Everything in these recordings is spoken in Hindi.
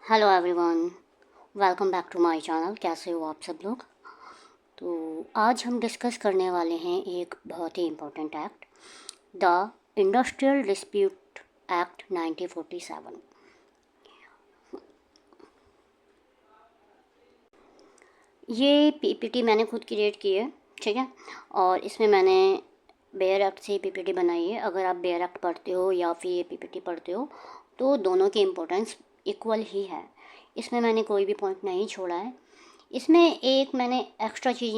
Hello everyone, welcome back to my channel. कैसे हो आप सब लोग। तो आज हम डिस्कस करने वाले हैं एक बहुत ही important act, the industrial dispute act 1947। ये पीपीटी मैंने खुद क्रिएट की है, ठीक है। और इसमें मैंने बेयर एक्ट से ही पीपीटी बनाई है। अगर आप बेयर एक्ट पढ़ते हो या फिर ये पीपीटी पढ़ते हो तो दोनों की इम्पोर्टेंस इक्वल ही है। इसमें मैंने कोई भी पॉइंट नहीं छोड़ा है। इसमें एक मैंने एक्स्ट्रा चीज़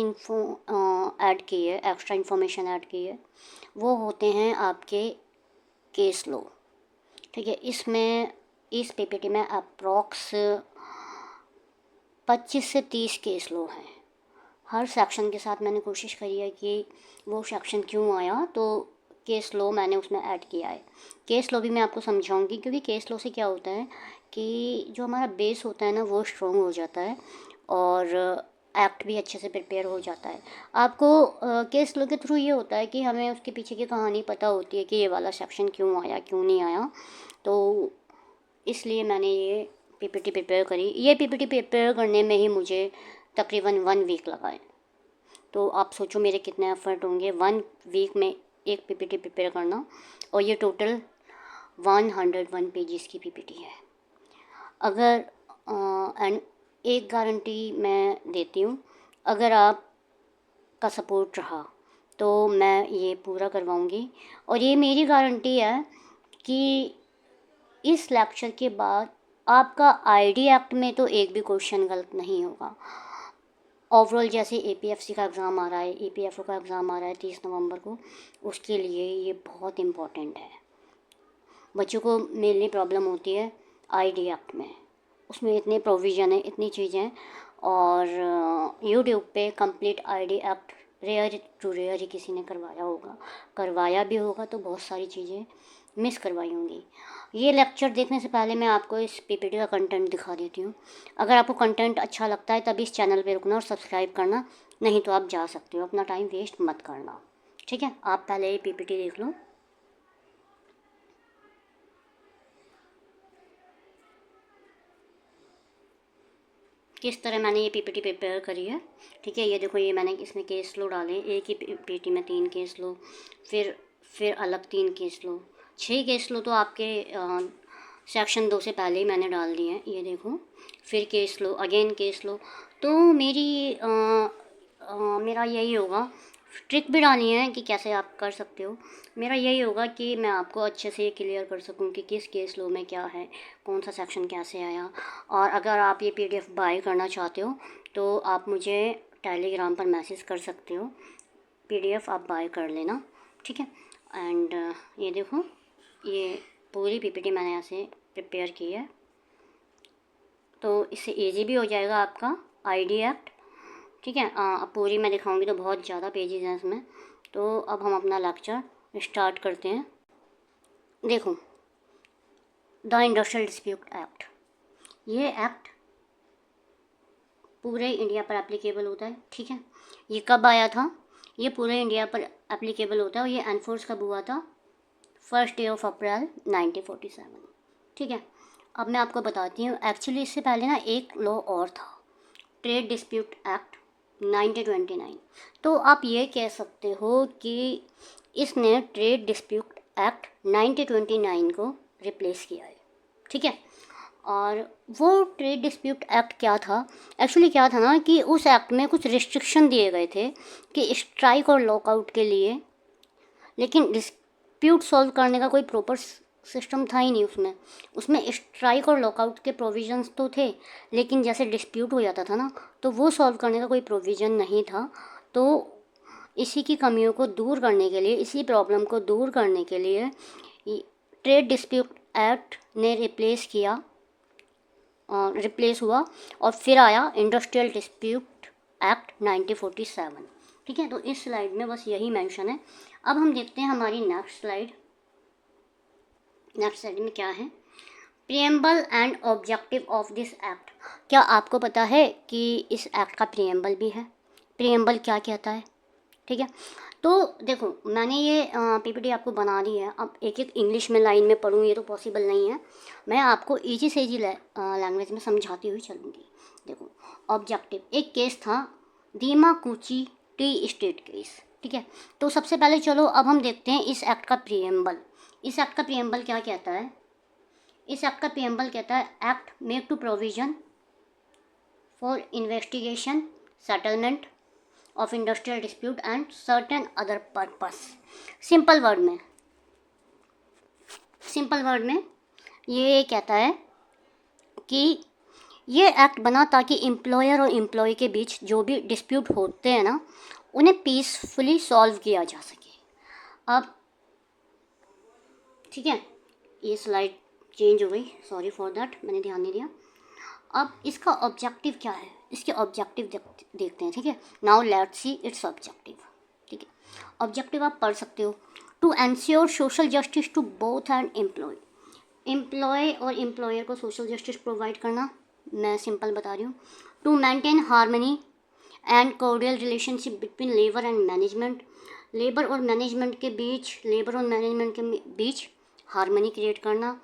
ऐड की है, एक्स्ट्रा इन्फॉर्मेशन ऐड की है। वो होते हैं आपके केस लॉ, ठीक है। इसमें इस पीपीटी में अप्रॉक्स 25 से 30 केस लॉ हैं। हर सेक्शन के साथ मैंने कोशिश करी है कि वो सेक्शन क्यों आया, तो केस लॉ मैंने उसमें ऐड किया है। केस लॉ भी मैं आपको समझाऊंगी, क्योंकि केस लॉ से क्या होता है कि जो हमारा बेस होता है ना वो स्ट्रॉन्ग हो जाता है और एक्ट भी अच्छे से प्रिपेयर हो जाता है। आपको केस लॉ के थ्रू ये होता है कि हमें उसके पीछे की कहानी पता होती है कि ये वाला सेक्शन क्यों आया क्यों नहीं आया। तो इसलिए मैंने ये पीपीटी प्रिपेयर करी। ये पीपीटी प्रिपेयर करने में ही मुझे तकरीबन 1 वीक लगा है। तो आप सोचो मेरे कितने एफर्ट होंगे 1 वीक में एक पीपीटी प्रिपेयर करना। और ये टोटल 101 पेजेस की पीपीटी है। अगर एंड एक गारंटी मैं देती हूँ, अगर आपका सपोर्ट रहा तो मैं ये पूरा करवाऊँगी। और ये मेरी गारंटी है कि इस लेक्चर के बाद आपका आईडी एक्ट में तो एक भी क्वेश्चन गलत नहीं होगा। ओवरऑल जैसे एपीएफसी का एग्ज़ाम आ रहा है, ईपीएफओ का एग्ज़ाम आ रहा है 30 नवंबर को, उसके लिए ये बहुत इम्पोर्टेंट है। बच्चों को मेनली प्रॉब्लम होती है आईडी एक्ट में। उसमें इतने प्रोविज़न है, इतनी चीज़ें हैं। और यूट्यूब पे complete ID act rare to rare ही किसी ने करवाया भी होगा तो बहुत सारी चीज़ें मिस करवाई होंगी। ये लेक्चर देखने से पहले मैं आपको इस पीपीटी का कंटेंट दिखा देती हूँ। अगर आपको कंटेंट अच्छा लगता है तभी इस चैनल पे रुकना और सब्सक्राइब करना, नहीं तो आप जा सकते हो। अपना टाइम वेस्ट मत करना, ठीक है। आप पहले ये पीपीटी देख लो। किस तरह मैंने ये पीपीटी प्रिपेयर करी है, ठीक है। ये देखो, ये मैंने इसमें केस लो डाले, एक ही पीपीटी में 3 केस लो, फिर अलग 3 केस लो, 6 केस लो तो आपके सेक्शन 2 से पहले ही मैंने डाल दिए हैं। ये देखो, फिर केस लो, अगेन केस लो। तो मेरा यही होगा, ट्रिक भी डाली है कि कैसे आप कर सकते हो। मेरा यही होगा कि मैं आपको अच्छे से क्लियर कर सकूं कि किस केस लो में क्या है, कौन सा सेक्शन कैसे आया। और अगर आप ये पीडीएफ बाय करना चाहते हो तो आप मुझे टेलीग्राम पर मैसेज कर सकते हो, पीडीएफ आप बाय कर लेना, ठीक है। एंड ये देखो, ये पूरी पीपीटी मैंने ऐसे प्रिपेयर की है, तो इससे ईजी भी हो जाएगा आपका आईडी एक्ट, ठीक है। अब पूरी मैं दिखाऊंगी तो बहुत ज़्यादा पेजेस हैं इसमें। तो अब हम अपना लेक्चर स्टार्ट करते हैं। देखो, द इंडस्ट्रियल डिस्प्यूट एक्ट, ये एक्ट पूरे इंडिया पर एप्लीकेबल होता है, ठीक है। ये कब आया था, ये पूरे इंडिया पर एप्लीकेबल होता है और ये एनफोर्स कब हुआ था, 1 डे ऑफ अप्रैल 1947, ठीक है। अब मैं आपको बताती हूँ, एक्चुअली इससे पहले ना एक लॉ और था, ट्रेड डिस्प्यूट एक्ट 1929। तो आप ये कह सकते हो कि इसने ट्रेड डिस्प्यूट एक्ट 1929 को रिप्लेस किया है, ठीक है। और वो ट्रेड डिस्प्यूट एक्ट क्या था, एक्चुअली क्या था ना कि उस एक्ट में कुछ रिस्ट्रिक्शन दिए गए थे कि स्ट्राइक और लॉकआउट के लिए, लेकिन डिस्प्यूट सॉल्व करने का कोई प्रॉपर सिस्टम था ही नहीं उसमें। उसमें स्ट्राइक और लॉकआउट के प्रोविजंस तो थे, लेकिन जैसे डिस्प्यूट हो जाता था ना तो वो सॉल्व करने का कोई प्रोविज़न नहीं था। तो इसी की कमियों को दूर करने के लिए, इसी प्रॉब्लम को दूर करने के लिए ट्रेड डिस्प्यूट एक्ट ने रिप्लेस हुआ और फिर आया इंडस्ट्रियल डिस्प्यूट एक्ट 1947, ठीक है। तो इस स्लाइड में बस यही मेंशन है। अब हम देखते हैं हमारी नेक्स्ट स्लाइड में क्या है, preamble and objective of this act. क्या आपको पता है कि इस एक्ट का प्रिएम्बल भी है? प्रिएम्बल क्या कहता है, ठीक है। तो देखो मैंने ये पीपीटी आपको बना दी है। अब एक एक इंग्लिश में लाइन में पढ़ूँ ये तो पॉसिबल नहीं है। मैं आपको ईजी से ईजी लैंग्वेज में समझाती हुई चलूँगी। देखो ऑब्जेक्टिव, एक केस था दीमाकुची टी स्टेट केस, ठीक है। तो सबसे पहले चलो अब हम देखते हैं इस एक्ट का प्रीएम्बल। इस एक्ट का प्रीएम्बल क्या कहता है? इस एक्ट का प्रीएम्बल कहता है act make to provision for investigation, settlement of industrial dispute and certain other purpose. Simple word में ये कहता है कि ये एक्ट बना ताकि एम्प्लॉयर और एम्प्लॉय के बीच जो भी डिस्प्यूट होते हैं ना, उन्हें पीसफुली सॉल्व किया जा सके। अब ठीक है, ये स्लाइड चेंज हो गई, सॉरी फॉर दैट, मैंने ध्यान नहीं दिया। अब इसका ऑब्जेक्टिव क्या है, इसके ऑब्जेक्टिव देखते हैं, ठीक है। Now let's see its objective, ठीक है। ऑब्जेक्टिव आप पढ़ सकते हो, to ensure social justice to both and employ और एम्प्लॉयर को सोशल जस्टिस प्रोवाइड करना, मैं सिंपल बता रही हूँ। To maintain harmony and cordial relationship between labour and management, labour और मैनेजमेंट के बीच हार्मनी क्रिएट करना।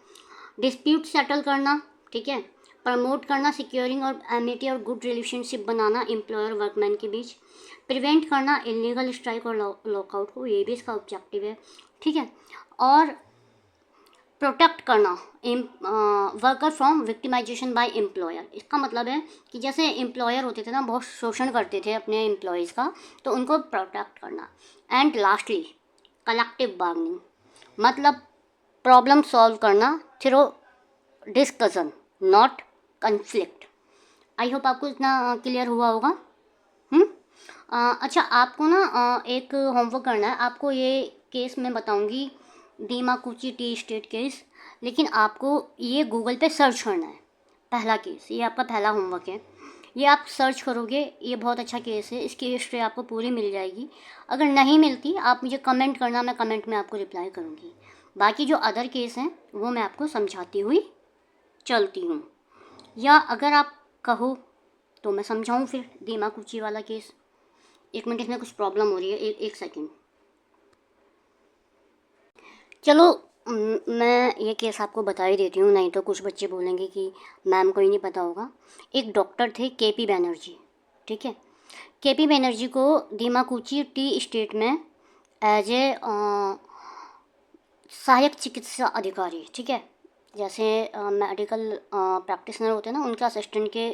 डिस्प्यूट सेटल करना, ठीक है। प्रमोट करना सिक्योरिंग और एमिटी और गुड रिलेशनशिप बनाना एम्प्लॉयर वर्कमैन के बीच। प्रिवेंट करना इलीगल स्ट्राइक और लॉकआउट को, ये भी इसका ऑब्जेक्टिव है, ठीक है। और प्रोटेक्ट करना worker from victimisation by employer. इसका मतलब है कि जैसे एम्प्लॉयर होते थे ना, बहुत शोषण करते थे अपने एम्प्लॉयज़ का, तो उनको प्रोटेक्ट करना। एंड लास्टली कलेक्टिव बार्गेनिंग, मतलब प्रॉब्लम सॉल्व करना through discussion not conflict. I hope आपको इतना क्लियर हुआ होगा। अच्छा, आपको ना एक होमवर्क करना है। आपको ये केस मैं बताऊंगी, दीमाकुची टी स्टेट केस, लेकिन आपको ये गूगल पे सर्च करना है। पहला केस, ये आपका पहला होमवर्क है। ये आप सर्च करोगे, ये बहुत अच्छा केस है, इसकी हिस्ट्री आपको पूरी मिल जाएगी। अगर नहीं मिलती आप मुझे कमेंट करना, मैं कमेंट में आपको रिप्लाई करूँगी। बाकी जो अदर केस हैं वो मैं आपको समझाती हुई चलती हूँ, या अगर आप कहो तो मैं समझाऊँ फिर दीमाकुची वाला केस। एक मिनट, इसमें कुछ प्रॉब्लम हो रही है, एक सेकेंड। चलो मैं ये केस आपको बता ही देती हूँ, नहीं तो कुछ बच्चे बोलेंगे कि मैम को ही नहीं पता होगा। एक डॉक्टर थे केपी बैनर्जी, ठीक है। केपी बैनर्जी को दीमाकुची टी स्टेट में एज ए सहायक चिकित्सा अधिकारी, ठीक है, जैसे मेडिकल प्रैक्टिशनर होते हैं ना, उनके असिस्टेंट के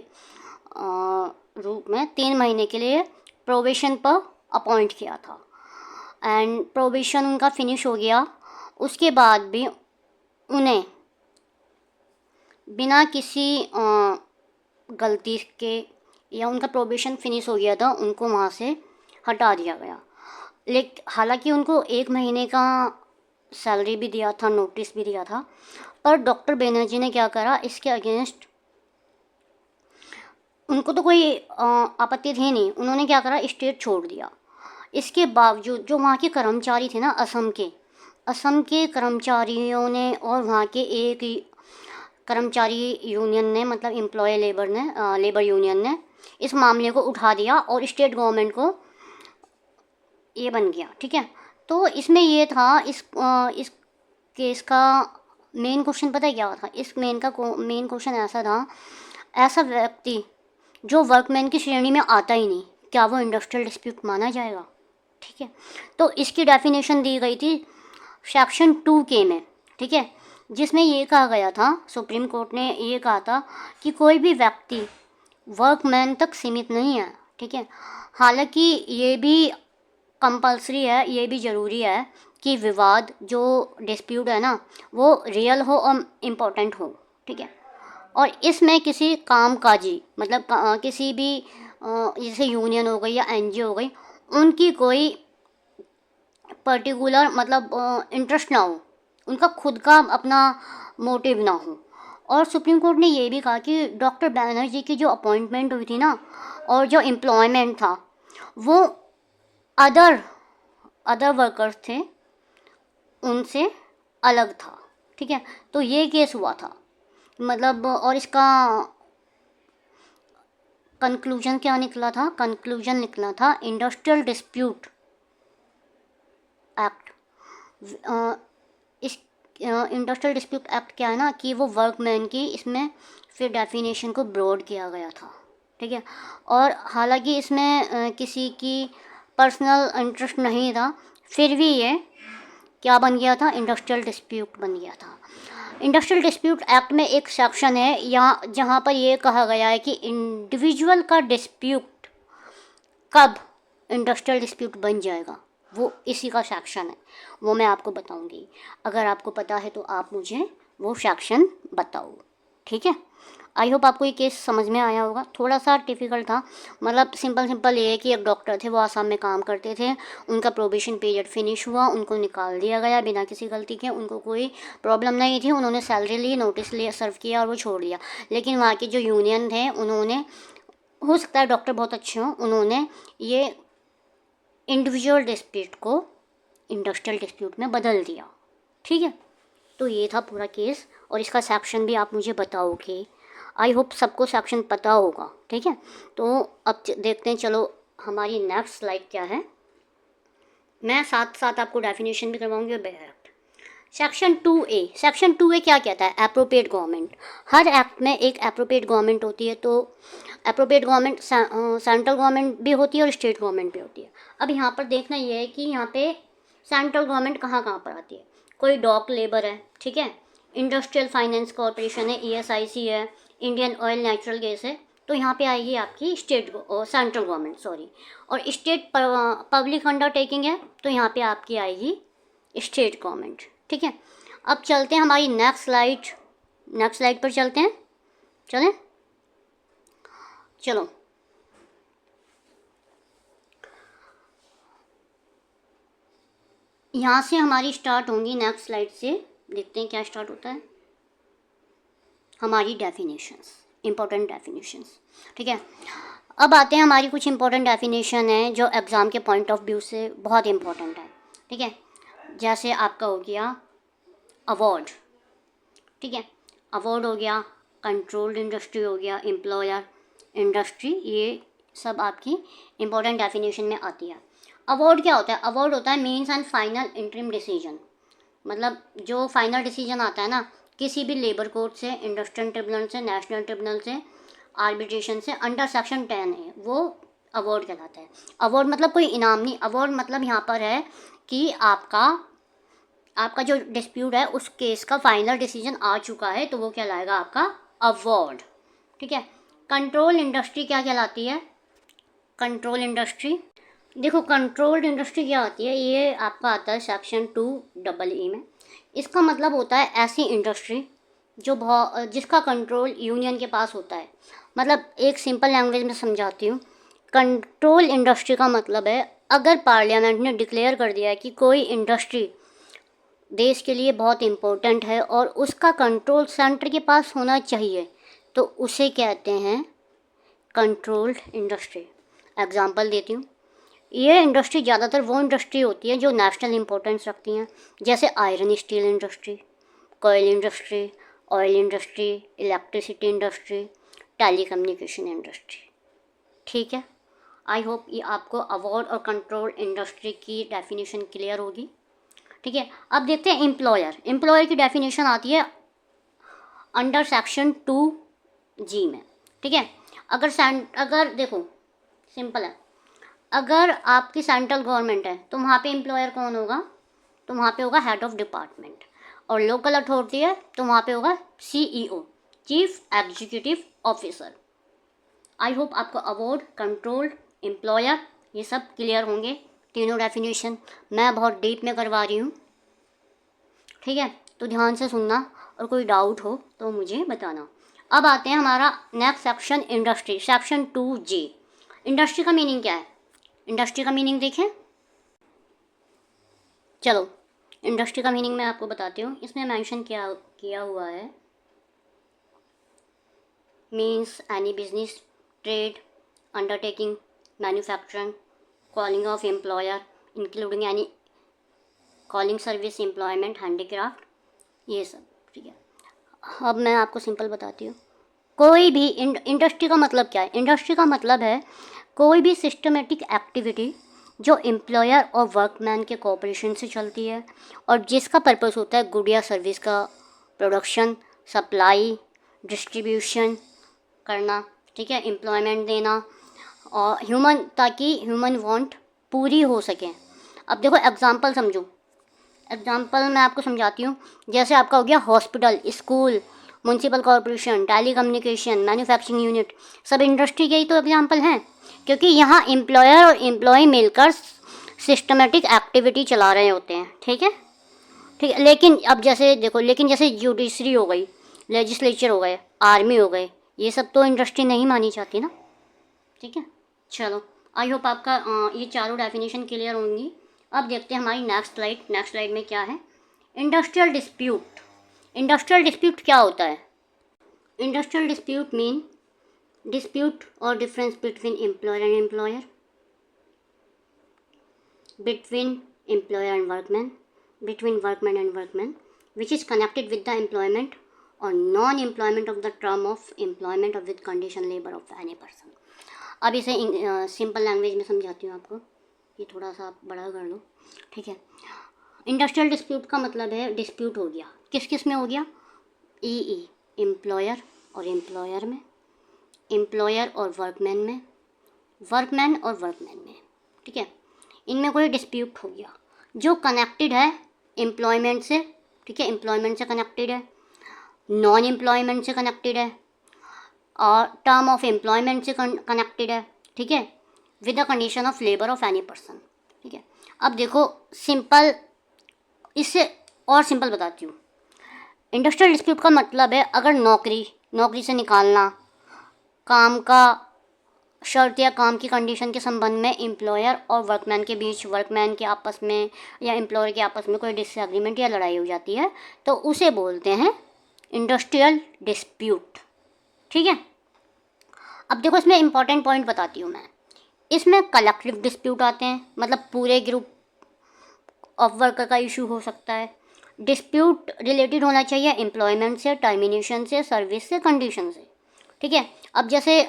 रूप में 3 महीने के लिए प्रोबेशन पर अपॉइंट किया था। एंड प्रोबेशन उनका फिनिश हो गया, उसके बाद भी उन्हें बिना किसी गलती के, या उनका प्रोबेशन फिनिश हो गया था, उनको वहाँ से हटा दिया गया। लेकिन हालांकि उनको 1 महीने का सैलरी भी दिया था, नोटिस भी दिया था, पर डॉक्टर बैनर्जी ने क्या करा, इसके अगेंस्ट उनको तो कोई आपत्ति थी नहीं, उन्होंने क्या करा, स्टेट छोड़ दिया। इसके बावजूद जो वहाँ के कर्मचारी थे ना, असम के कर्मचारियों ने और वहाँ के एक कर्मचारी यूनियन ने, मतलब एम्प्लॉय लेबर यूनियन ने इस मामले को उठा दिया और स्टेट गवर्नमेंट को ये बन गया, ठीक है। तो इसमें ये था, इस केस का मेन क्वेश्चन पता है क्या था? इस मेन क्वेश्चन ऐसा था, ऐसा व्यक्ति जो वर्कमैन की श्रेणी में आता ही नहीं, क्या वो इंडस्ट्रियल डिस्प्यूट माना जाएगा? ठीक है, तो इसकी डेफिनेशन दी गई थी सेक्शन 2K में, ठीक है, जिसमें ये कहा गया था, सुप्रीम कोर्ट ने ये कहा था कि कोई भी व्यक्ति वर्कमैन तक सीमित नहीं है, ठीक है। हालांकि ये भी कंपल्सरी है, ये भी ज़रूरी है कि विवाद जो डिस्प्यूट है ना, वो रियल हो और इम्पोर्टेंट हो, ठीक है। और इसमें किसी कामकाजी, मतलब किसी भी जैसे यूनियन हो गई या NGO हो गई, उनकी कोई पर्टिकुलर मतलब इंटरेस्ट ना हो, उनका खुद का अपना मोटिव ना हो। और सुप्रीम कोर्ट ने ये भी कहा कि डॉक्टर बैनर्जी की जो अपॉइंटमेंट हुई थी ना, और जो एम्प्लॉयमेंट था, वो अदर वर्कर्स थे उनसे अलग था, ठीक है। तो ये केस हुआ था, मतलब, और इसका कंक्लूजन क्या निकला था? कंक्लूजन निकला था इंडस्ट्रियल डिस्प्यूट एक्ट, इस इंडस्ट्रियल डिस्प्यूट एक्ट क्या है ना कि वो वर्कमैन की इसमें फिर डेफिनेशन को ब्रॉड किया गया था, ठीक है। और हालांकि इसमें किसी की पर्सनल इंटरेस्ट नहीं था, फिर भी ये क्या बन गया था, इंडस्ट्रियल डिस्प्यूट बन गया था। इंडस्ट्रियल डिस्प्यूट एक्ट में एक सेक्शन है यहाँ जहाँ पर ये कहा गया है कि इंडिविजुअल का डिस्प्यूट कब इंडस्ट्रियल डिस्प्यूट बन जाएगा, वो इसी का सेक्शन है, वो मैं आपको बताऊंगी। अगर आपको पता है तो आप मुझे वो सेक्शन बताओ, ठीक है। आई होप आपको ये केस समझ में आया होगा। थोड़ा सा डिफ़िकल्ट था, मतलब सिंपल ये है कि एक डॉक्टर थे, वो आसाम में काम करते थे, उनका प्रोबेशन पीरियड फिनिश हुआ, उनको निकाल दिया गया बिना किसी गलती के, उनको कोई प्रॉब्लम नहीं थी, उन्होंने सैलरी ली, नोटिस लिया, सर्व किया और वो छोड़ दिया। लेकिन वहाँ के जो यूनियन थे उन्होंने, हो सकता है डॉक्टर बहुत अच्छे हों, उन्होंने ये इंडिविजुअल डिस्प्यूट को इंडस्ट्रियल डिस्प्यूट में बदल दिया, ठीक है। तो ये था पूरा केस, और इसका सेक्शन भी आप मुझे बताओगे। आई होप सबको सेक्शन पता होगा, ठीक है। तो अब देखते हैं, चलो हमारी नेक्स्ट स्लाइड क्या है। मैं साथ साथ आपको डेफिनेशन भी करवाऊंगी और back. Section 2A, section 2A क्या कहता है, एप्रोप्रिएट गवर्नमेंट। हर एक्ट में एक एप्रोप्रिएट गवर्नमेंट होती है, तो एप्रोप्रिएट गवर्नमेंट सेंट्रल गवर्नमेंट भी होती है और स्टेट गवर्नमेंट भी होती है। अब यहाँ पर देखना ये है कि यहाँ पे सेंट्रल गवर्नमेंट कहाँ कहाँ पर आती है। कोई डॉक लेबर है, ठीक है, इंडस्ट्रियल फाइनेंस कॉरपोरेशन है, ESIC है, इंडियन ऑयल नेचुरल गैस है, तो यहाँ पे आएगी आपकी सेंट्रल गवर्नमेंट, सॉरी। और स्टेट पब्लिक अंडरटेकिंग है, तो यहाँ पे आपकी आएगी स्टेट गवर्नमेंट, ठीक है। अब चलते हैं हमारी नेक्स्ट स्लाइड पर चलते हैं, चलें, चलो। यहाँ से हमारी स्टार्ट होंगी नेक्स्ट स्लाइड से, देखते हैं क्या स्टार्ट होता है, हमारी डेफिनेशंस, इंपॉर्टेंट डेफिनेशंस, ठीक है। अब आते हैं हमारी कुछ इंपॉर्टेंट डेफिनेशन है जो एग्ज़ाम के पॉइंट ऑफ व्यू से बहुत इंपॉर्टेंट है, ठीक है। जैसे आपका हो गया अवार्ड, ठीक है, अवार्ड हो गया, कंट्रोल्ड इंडस्ट्री हो गया, एम्प्लॉयर इंडस्ट्री, ये सब आपकी इंपॉर्टेंट डेफिनेशन में आती है। अवार्ड क्या होता है, अवार्ड होता है means and final interim decision, मतलब जो फाइनल डिसीजन आता है ना किसी भी लेबर कोर्ट से, इंडस्ट्रियल ट्रिब्यूनल से, नेशनल ट्रिब्यूनल से, आर्बिट्रेशन से, अंडर सेक्शन 10 है, वो अवार्ड कहलाता है। अवार्ड मतलब कोई इनाम नहीं, अवार्ड मतलब यहाँ पर है कि आपका जो डिस्प्यूट है उस केस का फाइनल डिसीजन आ चुका है, तो वो कहलाएगा आपका अवार्ड, ठीक है। कंट्रोल इंडस्ट्री क्या कहलाती है, कंट्रोल इंडस्ट्री, देखो कंट्रोल्ड इंडस्ट्री क्या होती है, ये आपका आता है सेक्शन 2EE में। इसका मतलब होता है ऐसी इंडस्ट्री जो जिसका कंट्रोल यूनियन के पास होता है। मतलब एक सिंपल लैंग्वेज में समझाती हूँ, कंट्रोल इंडस्ट्री का मतलब है अगर पार्लियामेंट ने डिक्लेयर कर दिया है कि कोई इंडस्ट्री देश के लिए बहुत इम्पोर्टेंट है और उसका कंट्रोल सेंटर के पास होना चाहिए, तो उसे कहते हैं कंट्रोल्ड इंडस्ट्री। एग्जांपल देती हूँ, ये इंडस्ट्री ज़्यादातर वो इंडस्ट्री होती है जो नेशनल इम्पोर्टेंस रखती हैं, जैसे iron steel industry, coal industry, oil industry, electricity industry, telecommunication industry, ठीक है। आई होप ये आपको अवार्ड और कंट्रोल इंडस्ट्री की डेफिनेशन क्लियर होगी, ठीक है। अब देखते हैं एम्प्लॉयर की डेफिनेशन आती है अंडर सेक्शन 2G में, ठीक है। अगर देखो सिंपल है, अगर आपकी सेंट्रल गवर्नमेंट है तो वहाँ पे एम्प्लॉयर कौन होगा, तो वहाँ पे होगा हेड ऑफ डिपार्टमेंट, और लोकल अथॉरिटी है तो वहाँ पे होगा CEO, chief executive officer. I hope आपको अवार्ड, कंट्रोल, एम्प्लॉयर ये सब क्लियर होंगे, तीनों डेफिनेशन मैं बहुत डीप में करवा रही हूँ, ठीक है। तो ध्यान से सुनना और कोई डाउट हो तो मुझे बताना। अब आते हैं हमारा next section, industry, section 2G। Industry का मीनिंग क्या है, इंडस्ट्री का मीनिंग देखें, चलो इंडस्ट्री का मीनिंग मैं आपको बताती हूँ। इसमें मेंशन किया हुआ है, means any business, trade, undertaking, manufacturing, calling of employer including any calling service, employment, handicraft, ये सब, ठीक है। अब मैं आपको सिंपल बताती हूँ, कोई भी इंडस्ट्री का मतलब क्या है, इंडस्ट्री का मतलब है कोई भी सिस्टमेटिक एक्टिविटी जो एम्प्लॉयर और वर्कमैन के कोऑपरेशन से चलती है और जिसका पर्पस होता है गुड या सर्विस का प्रोडक्शन, सप्लाई, डिस्ट्रीब्यूशन करना, ठीक है, एम्प्लॉयमेंट देना और ताकि ह्यूमन वांट पूरी हो सके। अब देखो एग्जांपल समझो, एग्जांपल मैं आपको समझाती हूँ। जैसे आपका हो गया hospital, school, municipal corporation, telecommunication, manufacturing unit, सब इंडस्ट्री के ही तो एग्जांपल हैं, क्योंकि यहाँ एम्प्लॉयर और एम्प्लॉय मिलकर सिस्टमेटिक एक्टिविटी चला रहे होते हैं। ठीक है, ठीक है। लेकिन अब जैसे देखो, लेकिन जैसे जुडिशरी हो गई, लेजिस्लेचर हो गए, आर्मी हो गए, ये सब तो इंडस्ट्री नहीं मानी जाती ना। ठीक है, चलो आई होप आपका ये चारों डेफिनेशन क्लियर होंगी। अब देखते हैं हमारी नेक्स्ट स्लाइड। नेक्स्ट स्लाइड में क्या है, इंडस्ट्रियल डिस्प्यूट। इंडस्ट्रियल डिस्प्यूट क्या होता है? Industrial dispute mean dispute or difference between employer and employer, between employer and workman, between workman and workman, which is connected with the employment or non-employment of the term of employment or with condition labor of any person. अब इसे सिंपल लैंग्वेज में समझाती हूँ आपको, ये थोड़ा सा आप बड़ा कर लो। ठीक है, इंडस्ट्रियल डिस्प्यूट का मतलब है डिस्प्यूट हो गया, किस किस में हो गया? ई एम्प्लॉयर और एम्प्लॉयर में, एम्प्लॉयर और वर्कमैन में, वर्कमैन और वर्कमैन में। ठीक है, इनमें कोई डिस्प्यूट हो गया जो कनेक्टेड है एम्प्लॉयमेंट से। ठीक है, एम्प्लॉयमेंट से कनेक्टेड है, नॉन एम्प्लॉयमेंट से कनेक्टेड है और टर्म ऑफ एम्प्लॉयमेंट से कनेक्टेड है। ठीक है, with the condition of labour of any person. ठीक है, अब देखो सिंपल, इससे और सिंपल बताती हूँ। इंडस्ट्रियल डिस्प्यूट का मतलब है अगर नौकरी से निकालना, काम का शर्त या काम की कंडीशन के संबंध में एम्प्लॉयर और वर्कमैन के बीच, वर्कमैन के आपस में या एम्प्लॉयर के आपस में कोई डिसएग्रीमेंट या लड़ाई हो जाती है तो उसे बोलते हैं इंडस्ट्रियल डिस्प्यूट। ठीक है, अब देखो इसमें इंपॉर्टेंट पॉइंट बताती हूँ मैं। इसमें कलेक्टिव डिस्प्यूट आते हैं, मतलब पूरे ग्रुप ऑफ वर्कर का इशू हो सकता है। डिस्प्यूट रिलेटेड होना चाहिए एम्प्लॉयमेंट से, टर्मिनेशन से, सर्विस से, कंडीशन से। ठीक है, अब जैसे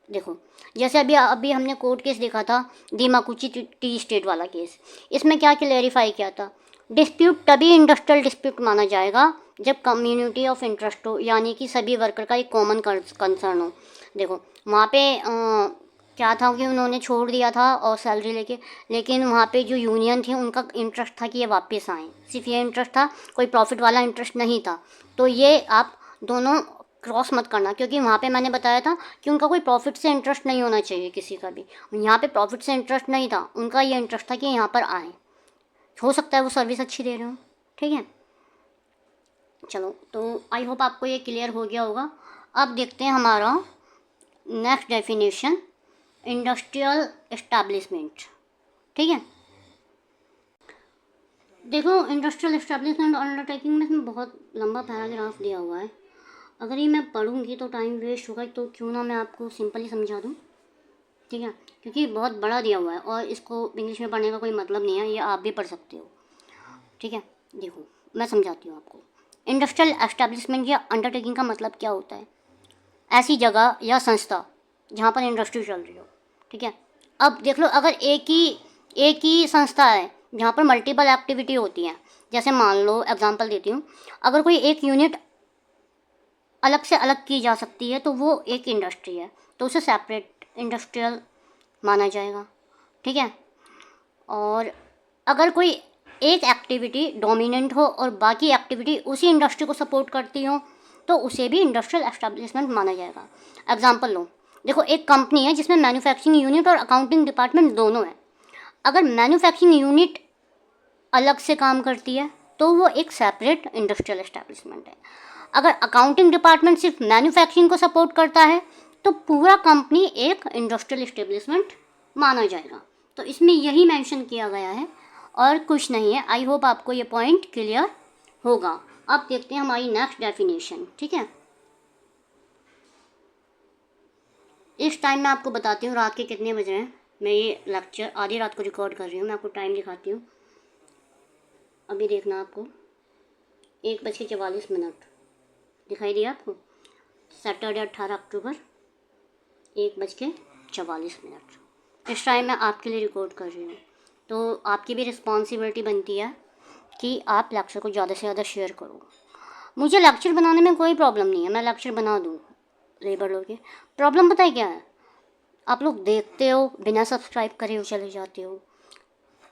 देखो, जैसे अभी हमने कोर्ट केस देखा था, दीमाकुची टी स्टेट वाला केस। इसमें क्या क्लेरिफाई किया था, डिस्प्यूट तभी इंडस्ट्रियल डिस्प्यूट माना जाएगा जब कम्युनिटी ऑफ इंटरेस्ट हो, यानी कि सभी वर्कर का एक कॉमन कंसर्न हो। देखो वहाँ पे क्या था कि उन्होंने छोड़ दिया था और सैलरी लेके, लेकिन वहाँ पे जो यूनियन थी उनका इंटरेस्ट था कि ये वापस आएँ, सिर्फ ये इंटरेस्ट था, कोई प्रॉफिट वाला इंटरेस्ट नहीं था। तो ये आप दोनों क्रॉस मत करना, क्योंकि वहाँ पे मैंने बताया था कि उनका कोई प्रॉफिट से इंटरेस्ट नहीं होना चाहिए किसी का भी। यहाँ पे प्रॉफिट से इंटरेस्ट नहीं था, उनका ये इंटरेस्ट था कि यहाँ पर आएँ, हो सकता है वो सर्विस अच्छी दे रहे हो। ठीक है, चलो तो आई होप आपको ये क्लियर हो गया होगा। अब देखते हैं हमारा नेक्स्ट डेफिनेशन, इंडस्ट्रियल एस्टैब्लिशमेंट। ठीक है, देखो इंडस्ट्रियल एस्टैब्लिशमेंट अंडरटेकिंग में इसमें बहुत लंबा पैराग्राफ दिया हुआ है। अगर ये मैं पढ़ूंगी तो टाइम वेस्ट होगा, तो क्यों ना मैं आपको सिंपली समझा दूँ। ठीक है, क्योंकि बहुत बड़ा दिया हुआ है और इसको इंग्लिश में पढ़ने का कोई मतलब नहीं है, ये आप भी पढ़ सकते हो। ठीक है, देखो मैं समझाती हूँ आपको। इंडस्ट्रियल एस्टैब्लिशमेंट या अंडरटेकिंग का मतलब क्या होता है, ऐसी जगह या संस्था जहाँ पर इंडस्ट्री चल रही हो। ठीक है, अब देख लो, अगर एक ही संस्था है जहाँ पर मल्टीपल एक्टिविटी होती हैं, जैसे मान लो एग्जांपल देती हूँ, अगर कोई एक यूनिट अलग से अलग की जा सकती है तो वो एक इंडस्ट्री है, तो उसे सेपरेट इंडस्ट्रियल माना जाएगा। ठीक है, और अगर कोई एक एक्टिविटी डोमिनेंट हो और बाकी एक्टिविटी उसी इंडस्ट्री को सपोर्ट करती हो तो उसे भी इंडस्ट्रियल एस्टैब्लिशमेंट माना जाएगा। एग्जांपल लो, देखो एक कंपनी है जिसमें मैन्युफैक्चरिंग यूनिट और अकाउंटिंग डिपार्टमेंट दोनों हैं। अगर मैन्युफैक्चरिंग यूनिट अलग से काम करती है तो वो एक सेपरेट इंडस्ट्रियल एस्टैब्लिशमेंट है। अगर अकाउंटिंग डिपार्टमेंट सिर्फ मैन्युफैक्चरिंग को सपोर्ट करता है तो पूरा कंपनी एक इंडस्ट्रियल एस्टैब्लिशमेंट माना जाएगा। तो इसमें यही मेंशन किया गया है और कुछ नहीं है। आई होप आपको ये पॉइंट क्लियर होगा। अब देखते हैं हमारी नेक्स्ट डेफिनेशन। ठीक है, इस टाइम मैं आपको बताती हूँ रात के कितने बज रहे हैं। मैं ये लेक्चर आधी रात को रिकॉर्ड कर रही हूँ, मैं आपको टाइम दिखाती हूँ। अभी देखना आपको 1:44 दिखाई दिया आपको, सैटरडे 18 अक्टूबर 1:44। इस टाइम मैं आपके लिए रिकॉर्ड कर रही हूँ, तो आपकी भी रिस्पॉन्सिबिलिटी बनती है कि आप लेक्चर को ज़्यादा से ज़्यादा शेयर करो। मुझे लेक्चर बनाने में कोई प्रॉब्लम नहीं है, मैं लेक्चर बना दूँ लेबर लोग के। प्रॉब्लम पता है क्या है, आप लोग देखते हो, बिना सब्सक्राइब करे हो चले जाते हो,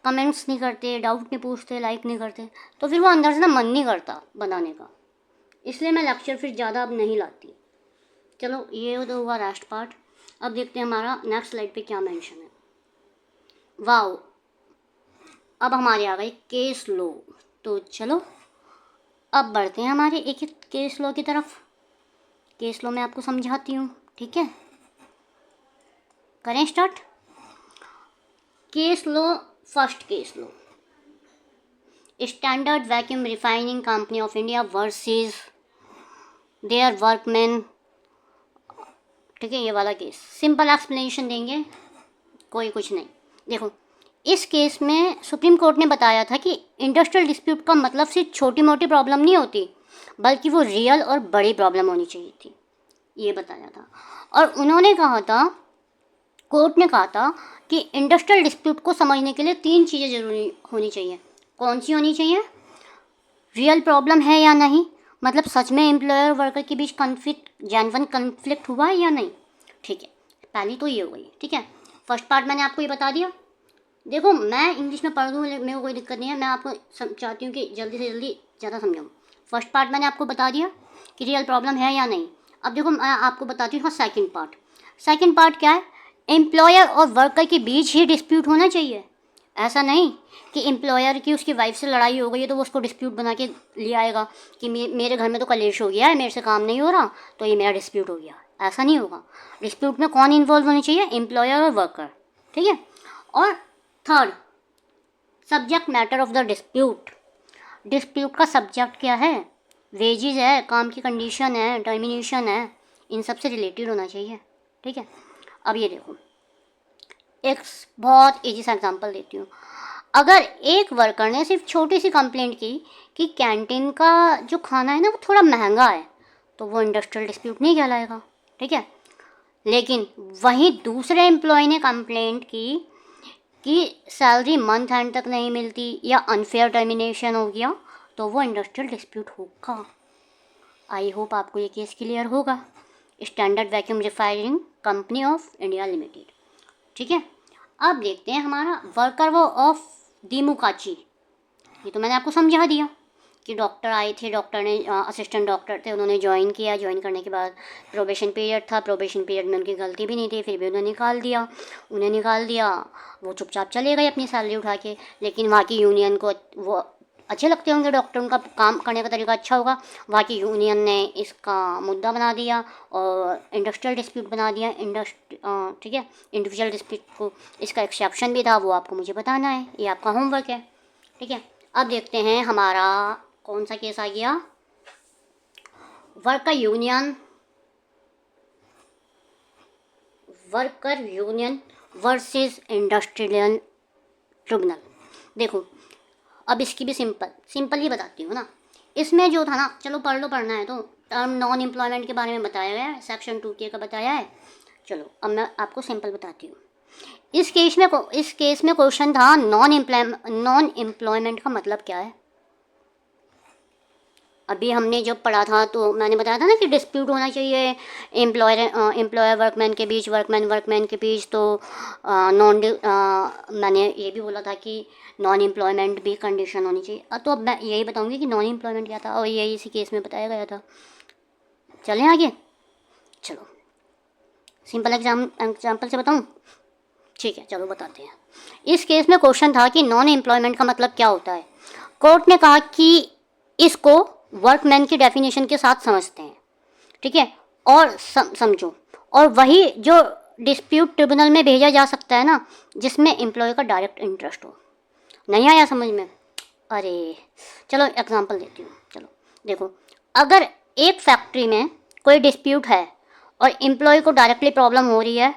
कमेंट्स नहीं करते, डाउट नहीं पूछते, लाइक नहीं करते, तो फिर वो अंदर से ना मन नहीं करता बनाने का। इसलिए मैं लेक्चर फिर ज़्यादा अब नहीं लाती। चलो ये तो हुआ लास्ट पार्ट। अब देखते हैं हमारा नेक्स्ट स्लाइड पे क्या मेंशन है। वाओ, अब हमारे आ गए केस लो। तो चलो अब बढ़ते हैं हमारे एक एक केस लो की तरफ। केस लो मैं आपको समझाती हूँ, ठीक है? करें स्टार्ट। केस लो, फर्स्ट केस लो, Standard Vacuum Refining Company of India versus their workman. ठीक है, ये वाला केस सिंपल एक्सप्लेनेशन देंगे, कोई कुछ नहीं। देखो, इस केस में सुप्रीम कोर्ट ने बताया था कि इंडस्ट्रियल डिस्प्यूट का मतलब सिर्फ छोटी मोटी प्रॉब्लम नहीं होती, बल्कि वो रियल और बड़ी प्रॉब्लम होनी चाहिए थी, ये बताया था। और उन्होंने कहा था, कोर्ट ने कहा था कि इंडस्ट्रियल डिस्प्यूट को समझने के लिए 3 चीज़ें ज़रूरी होनी चाहिए। कौन सी होनी चाहिए? रियल प्रॉब्लम है या नहीं, मतलब सच में एम्प्लॉयर वर्कर के बीच कन्फ्लिक्ट, जेन्युइन कन्फ्लिक्ट हुआ है या नहीं। ठीक है, पहली तो ये हो गई। ठीक है, फर्स्ट पार्ट मैंने आपको ये बता दिया। देखो, मैं इंग्लिश में पढ़ दूँ, मेरे को कोई दिक्कत नहीं है, मैं आपको चाहती हूँ कि जल्दी से जल्दी ज़्यादा समझाऊँ। फर्स्ट पार्ट मैंने आपको बता दिया कि रियल प्रॉब्लम है या नहीं। अब देखो, मैं आपको बताती हूँ सेकंड पार्ट। सेकंड पार्ट क्या है? एम्प्लॉयर और वर्कर के बीच ही डिस्प्यूट होना चाहिए। ऐसा नहीं कि एम्प्लॉयर की उसकी वाइफ से लड़ाई हो गई है तो वो उसको डिस्प्यूट बना के ले आएगा कि मेरे घर में तो कलेश हो गया है, मेरे से काम नहीं हो रहा, तो ये मेरा डिस्प्यूट हो गया। ऐसा नहीं होगा। डिस्प्यूट में कौन इन्वॉल्व होनी चाहिए? एम्प्लॉयर और वर्कर। ठीक है। और third, subject matter of the dispute. Dispute का सब्जेक्ट क्या है? वेजेस है, काम की कंडीशन है, टर्मिनेशन है, इन सब से रिलेटेड होना चाहिए। ठीक है। अब ये देखो, एक बहुत ईजी सा एग्जांपल देती हूँ। अगर एक वर्कर ने सिर्फ छोटी सी कंप्लेंट की कि कैंटीन का जो खाना है ना वो थोड़ा महंगा है, तो वो इंडस्ट्रियल डिस्प्यूट नहीं कहलाएगा। ठीक है। लेकिन वहीं दूसरे एम्प्लॉय ने कंप्लेंट की कि सैलरी मंथ एंड तक नहीं मिलती या अनफेयर टर्मिनेशन हो गया, तो वो इंडस्ट्रियल डिस्प्यूट होगा। आई होप आपको ये केस क्लियर होगा। Standard Vacuum Refining Company of India limited. ठीक है। अब देखते हैं हमारा वर्कर वो ऑफ दीमुकाची। ये तो मैंने आपको समझा दिया कि डॉक्टर आए थे, डॉक्टर ने असिस्टेंट डॉक्टर थे, उन्होंने ज्वाइन किया, ज्वाइन करने के बाद प्रोबेशन पीरियड था, प्रोबेशन पीरियड में उनकी गलती भी नहीं थी, फिर भी उन्हें निकाल दिया। वो चुपचाप चले गए अपनी सैलरी उठा के। लेकिन वहाँ की यूनियन को वो अच्छे लगते होंगे डॉक्टर, उनका काम करने का तरीका अच्छा होगा, वहाँ की यूनियन ने इसका मुद्दा बना दिया और इंडस्ट्रियल डिस्प्यूट बना दिया। ठीक है, इंडिविजुअल डिस्प्यूट को इसका एक्सेप्शन भी था, वो आपको मुझे बताना है, ये आपका होमवर्क है। ठीक है। अब देखते हैं हमारा कौन सा केस आ गया। Worker union versus industrial tribunal. देखो, अब इसकी भी सिंपल ही बताती हूँ ना। इसमें जो था ना, चलो पढ़ लो, पढ़ना है तो। टर्म नॉन एम्प्लॉयमेंट के बारे में बताया गया है, सेक्शन 2K का बताया है। चलो अब मैं आपको सिंपल बताती हूँ। इस केस में क्वेश्चन था नॉन एम्प्लॉयमेंट का मतलब क्या है। अभी हमने जब पढ़ा था तो मैंने बताया था ना कि डिस्प्यूट होना चाहिए एम्प्लॉयर वर्कमैन के बीच, वर्कमैन के बीच। तो मैंने ये भी बोला था कि नॉन एम्प्लॉयमेंट भी कंडीशन होनी चाहिए। तो अब मैं यही बताऊंगी कि नॉन एम्प्लॉयमेंट क्या था, और यही इसी केस में बताया गया था। चलें आगे। चलो सिंपल एग्जाम्पल से बताऊँ? ठीक है, चलो बताते हैं। इस केस में क्वेश्चन था कि नॉन एम्प्लॉयमेंट का मतलब क्या होता है। कोर्ट ने कहा कि इसको वर्कमैन की डेफिनेशन के साथ समझते हैं। ठीक है। और समझो, और वही जो डिस्प्यूट ट्रिब्यूनल में भेजा जा सकता है ना, जिसमें एम्प्लॉय का डायरेक्ट इंटरेस्ट हो। नहीं आया समझ में? अरे चलो एग्जांपल देती हूँ। चलो देखो, अगर एक फैक्ट्री में कोई डिस्प्यूट है और एम्प्लॉय को डायरेक्टली प्रॉब्लम हो रही है,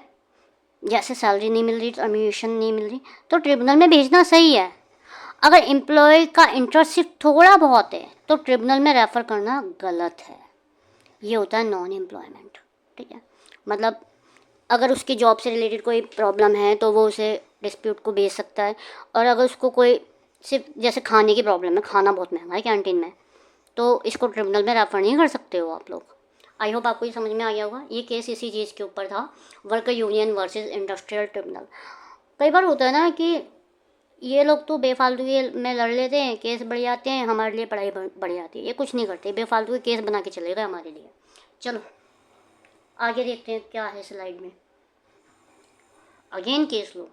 जैसे सैलरी नहीं मिल रही, टर्मिनेशन नहीं मिल रही, तो ट्रिब्यूनल में भेजना सही है। अगर एम्प्लॉय का इंटरेस्ट सिर्फ थोड़ा बहुत है तो ट्रिब्यूनल में रेफ़र करना गलत है। ये होता है नॉन एम्प्लॉयमेंट। ठीक है। मतलब अगर उसकी जॉब से रिलेटेड कोई प्रॉब्लम है तो वो उसे डिस्प्यूट को भेज सकता है। और अगर उसको कोई सिर्फ जैसे खाने की प्रॉब्लम है, खाना बहुत महंगा है कैंटीन में, तो इसको ट्रिब्यूनल में रेफर नहीं कर सकते हो आप लोग। आई होप आपको ये समझ में आ गया होगा। ये केस इसी चीज़ के ऊपर था, worker union versus industrial tribunal. कई बार होता है ना कि ये लोग तो बेफालतू के में लड़ लेते हैं, केस बढ़ जाते हैं, हमारे लिए पढ़ाई बढ़ जाती है। ये कुछ नहीं करते, बेफालतू के केस बना के चले गए हमारे लिए। चलो आगे देखते हैं क्या है स्लाइड में। अगेन केस लो,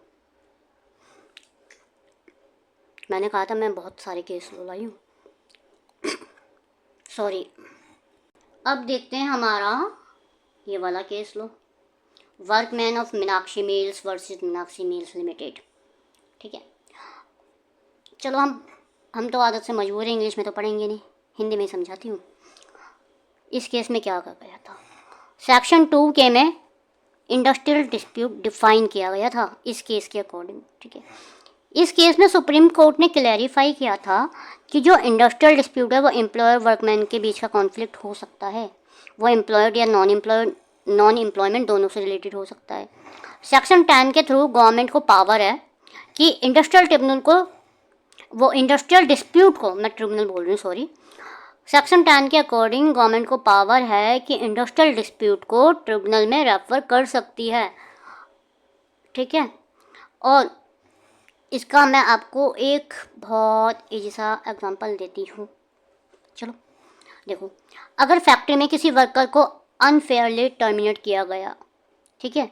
मैंने कहा था मैं बहुत सारे केस लो लाई हूँ सॉरी। अब देखते हैं हमारा ये वाला case low, workman of Meenakshi mills versus Meenakshi mills limited. ठीक है, चलो हम तो आदत से मजबूर हैं, इंग्लिश में तो पढ़ेंगे नहीं, हिंदी में ही समझाती हूँ। इस केस में क्या कहा गया था, सेक्शन 2 के में इंडस्ट्रियल डिस्प्यूट डिफाइन किया गया था इस केस के अकॉर्डिंग। ठीक है, इस केस में सुप्रीम कोर्ट ने क्लैरिफाई किया था कि जो इंडस्ट्रियल डिस्प्यूट है वो एम्प्लॉयर वर्कमैन के बीच का कॉन्फ्लिक्ट हो सकता है, वो एम्प्लॉयड या नॉन एम्प्लॉयमेंट दोनों से रिलेटेड हो सकता है। सेक्शन 10 के थ्रू गवर्नमेंट को पावर है कि इंडस्ट्रियल ट्रिब्यूनल को, वो इंडस्ट्रियल डिस्प्यूट को, मैं ट्रिब्यूनल बोल रही हूँ सॉरी, सेक्शन 10 के अकॉर्डिंग गवर्नमेंट को पावर है कि इंडस्ट्रियल डिस्प्यूट को ट्रिब्यूनल में रेफर कर सकती है। ठीक है, और इसका मैं आपको एक बहुत ईजी सा एग्जांपल देती हूँ। चलो देखो, अगर फैक्ट्री में किसी वर्कर को अनफेयरली टर्मिनेट किया गया, ठीक है,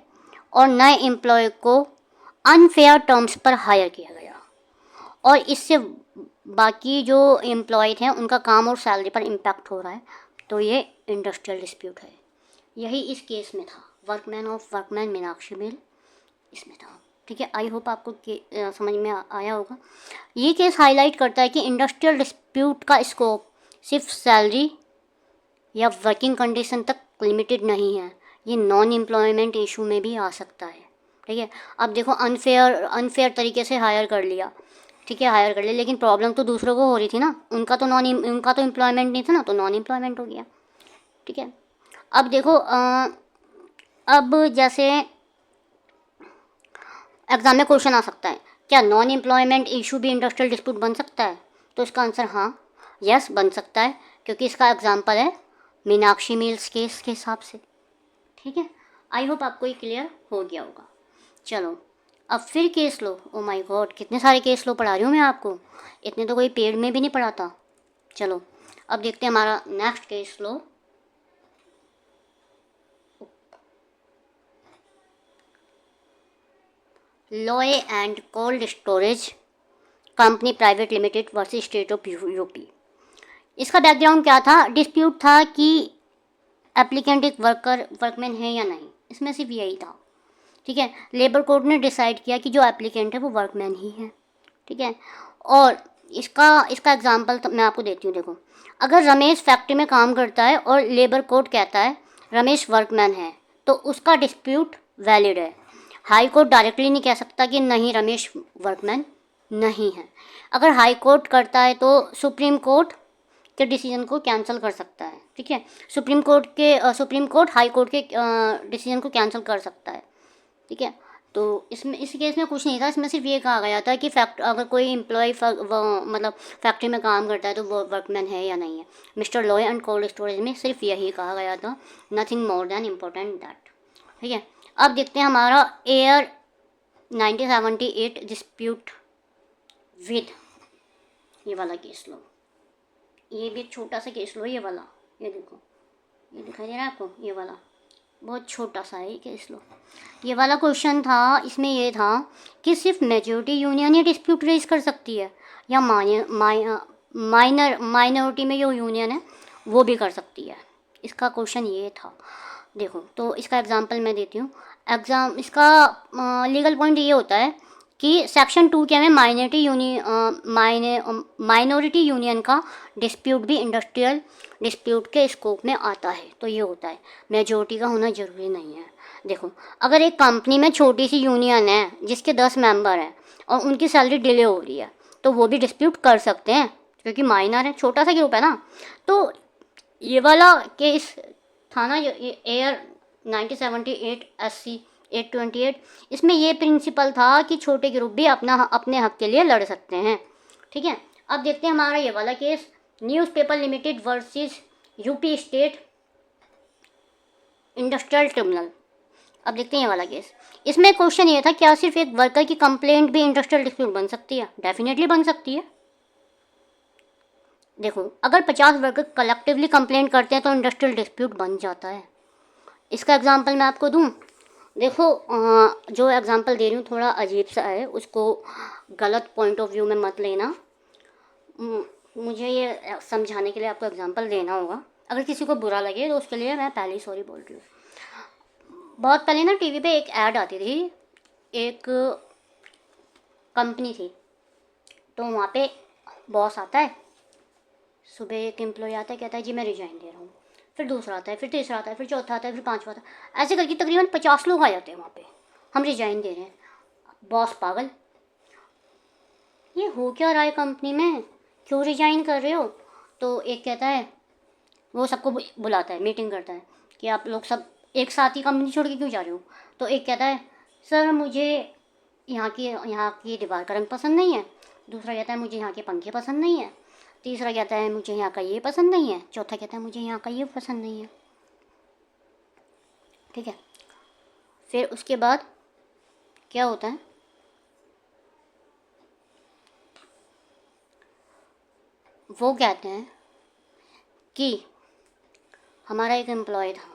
और नए एम्प्लॉय को अनफेयर टर्म्स पर हायर किया गया और इससे बाकी जो एम्प्लॉय हैं उनका काम और सैलरी पर इम्पैक्ट हो रहा है, तो ये इंडस्ट्रियल डिस्प्यूट है। यही इस केस में था, वर्कमैन मीनाक्षी मिल इसमें था। ठीक है, आई होप आपको समझ में आया होगा। ये केस हाईलाइट करता है कि इंडस्ट्रियल डिस्प्यूट का स्कोप सिर्फ सैलरी या वर्किंग कंडीशन तक लिमिटेड नहीं है, ये नॉन एम्प्लॉयमेंट इशू में भी आ सकता है। ठीक है, अब देखो अनफेयर तरीके से हायर कर लिया, ठीक है, हायर कर लिया, लेकिन प्रॉब्लम तो दूसरों को हो रही थी ना, उनका तो एम्प्लॉयमेंट नहीं था ना, तो नॉन एम्प्लॉयमेंट हो गया। ठीक है, अब देखो अब जैसे एग्जाम में क्वेश्चन आ सकता है, क्या नॉन एम्प्लॉयमेंट इशू भी इंडस्ट्रियल डिस्प्यूट बन सकता है? तो इसका आंसर हाँ, यस बन सकता है, क्योंकि इसका एग्जांपल है मीनाक्षी मिल्स केस के हिसाब से। ठीक है, आई होप आपको ये क्लियर हो गया होगा। चलो अब फिर case low. Oh my God, कितने सारे केस लो पढ़ा रही हूँ मैं आपको, इतने तो कोई पेड में भी नहीं पढ़ाता। चलो अब देखते हैं हमारा next case low, Loy and cold storage company private limited versus State of UP. इसका बैकग्राउंड क्या था, डिस्प्यूट था कि एप्लीकेंट एक वर्कमैन है या नहीं, इसमें सिर्फ यही था। ठीक है, लेबर कोर्ट ने डिसाइड किया कि जो एप्लीकेंट है वो वर्कमैन ही है। ठीक है, और इसका एग्जांपल तो मैं आपको देती हूँ। देखो, अगर रमेश फैक्ट्री में काम करता है और लेबर कोर्ट कहता है रमेश वर्कमैन है, तो उसका डिस्प्यूट वैलिड है। हाई कोर्ट डायरेक्टली नहीं कह सकता कि नहीं रमेश वर्कमैन नहीं है। अगर हाई कोर्ट करता है तो सुप्रीम कोर्ट के डिसीजन को कैंसिल कर सकता है। ठीक है, सुप्रीम कोर्ट हाई कोर्ट के डिसीजन को कैंसिल कर सकता है। ठीक है, तो इसमें इस केस में कुछ नहीं था, इसमें सिर्फ ये कहा गया था कि अगर कोई एम्प्लॉय मतलब फैक्ट्री में काम करता है तो वो वर्कमैन है या नहीं है। Mister Loy and cold storage में सिर्फ यही कहा गया था, nothing more than important that. ठीक है, अब देखते हैं हमारा एयर 1978 डिस्प्यूट विद, ये वाला केस लो। ये भी एक छोटा सा केस लो, ये वाला, ये देखो, ये दिखाई दे रहा है आपको, ये वाला बहुत छोटा सा है ये केस लो। ये वाला क्वेश्चन था, इसमें ये था कि सिर्फ मेजॉरिटी यूनियन ही डिस्प्यूट रेज कर सकती है या माइनॉरिटी में जो यूनियन है वो भी कर सकती है। इसका क्वेश्चन ये था। देखो, तो इसका एग्जांपल मैं देती हूँ। इसका लीगल पॉइंट ये होता है कि सेक्शन 2 के में माइनॉरिटी यूनियन का डिस्प्यूट भी इंडस्ट्रियल डिस्प्यूट के स्कोप में आता है। तो ये होता है, मेजॉरिटी का होना ज़रूरी नहीं है। देखो, अगर एक कंपनी में छोटी सी यूनियन है जिसके 10 मेंबर हैं और उनकी सैलरी डिले हो रही है, तो वो भी डिस्प्यूट कर सकते हैं, क्योंकि माइनर है, छोटा सा ग्रुप है ना। तो ये वाला केस था ना, ये एयर 1978 SC 828। इसमें ये प्रिंसिपल था कि छोटे ग्रुप भी अपने हक के लिए लड़ सकते हैं। ठीक है, अब देखते हैं हमारा ये वाला case, newspaper limited versus UP state industrial tribunal. अब देखते हैं ये वाला केस। इसमें क्वेश्चन ये था, क्या सिर्फ एक वर्कर की कंप्लेंट भी इंडस्ट्रियल डिस्प्यूट बन सकती है? डेफिनेटली बन सकती है। देखो, अगर 50 वर्कर कलेक्टिवली कंप्लेंट करते हैं तो इंडस्ट्रियल डिस्प्यूट बन जाता है। इसका एग्जांपल मैं आपको दूं। देखो, जो एग्जांपल दे रही हूँ थोड़ा अजीब सा है, उसको गलत पॉइंट ऑफ व्यू में मत लेना। मुझे ये समझाने के लिए आपको एग्जांपल देना होगा। अगर किसी को बुरा लगे तो उसके लिए मैं पहले ही सॉरी बोल रही हूँ। बहुत पहले ना टीवी पे एक ऐड आती थी, एक कंपनी थी, तो वहाँ पे बॉस आता है, सुबह एक एम्प्लॉय आता है, कहता है जी मैं रिजाइन दे रहा हूँ। फिर दूसरा आता है, फिर तीसरा आता है, फिर चौथा आता है, फिर पांचवा आता है, ऐसे करके तकरीबन 50 लोग आ जाते हैं वहाँ पे, हम रिजाइन दे रहे हैं। बॉस पागल, ये हो क्या रहा है कंपनी में, क्यों रिजाइन कर रहे हो? तो एक कहता है, वो सबको बुलाता है, मीटिंग करता है कि आप लोग सब एक साथ ही कंपनी छोड़ के क्यों जा रहे हो? तो एक कहता है, सर मुझे यहाँ की दीवार का रंग पसंद नहीं है। दूसरा कहता है, मुझे यहाँ के पंखे पसंद नहीं है। तीसरा कहता है, मुझे यहाँ का ये पसंद नहीं है। चौथा कहता है, मुझे यहाँ का ये पसंद नहीं है। ठीक है, फिर उसके बाद क्या होता है, वो कहते हैं कि हमारा एक एम्प्लॉय था,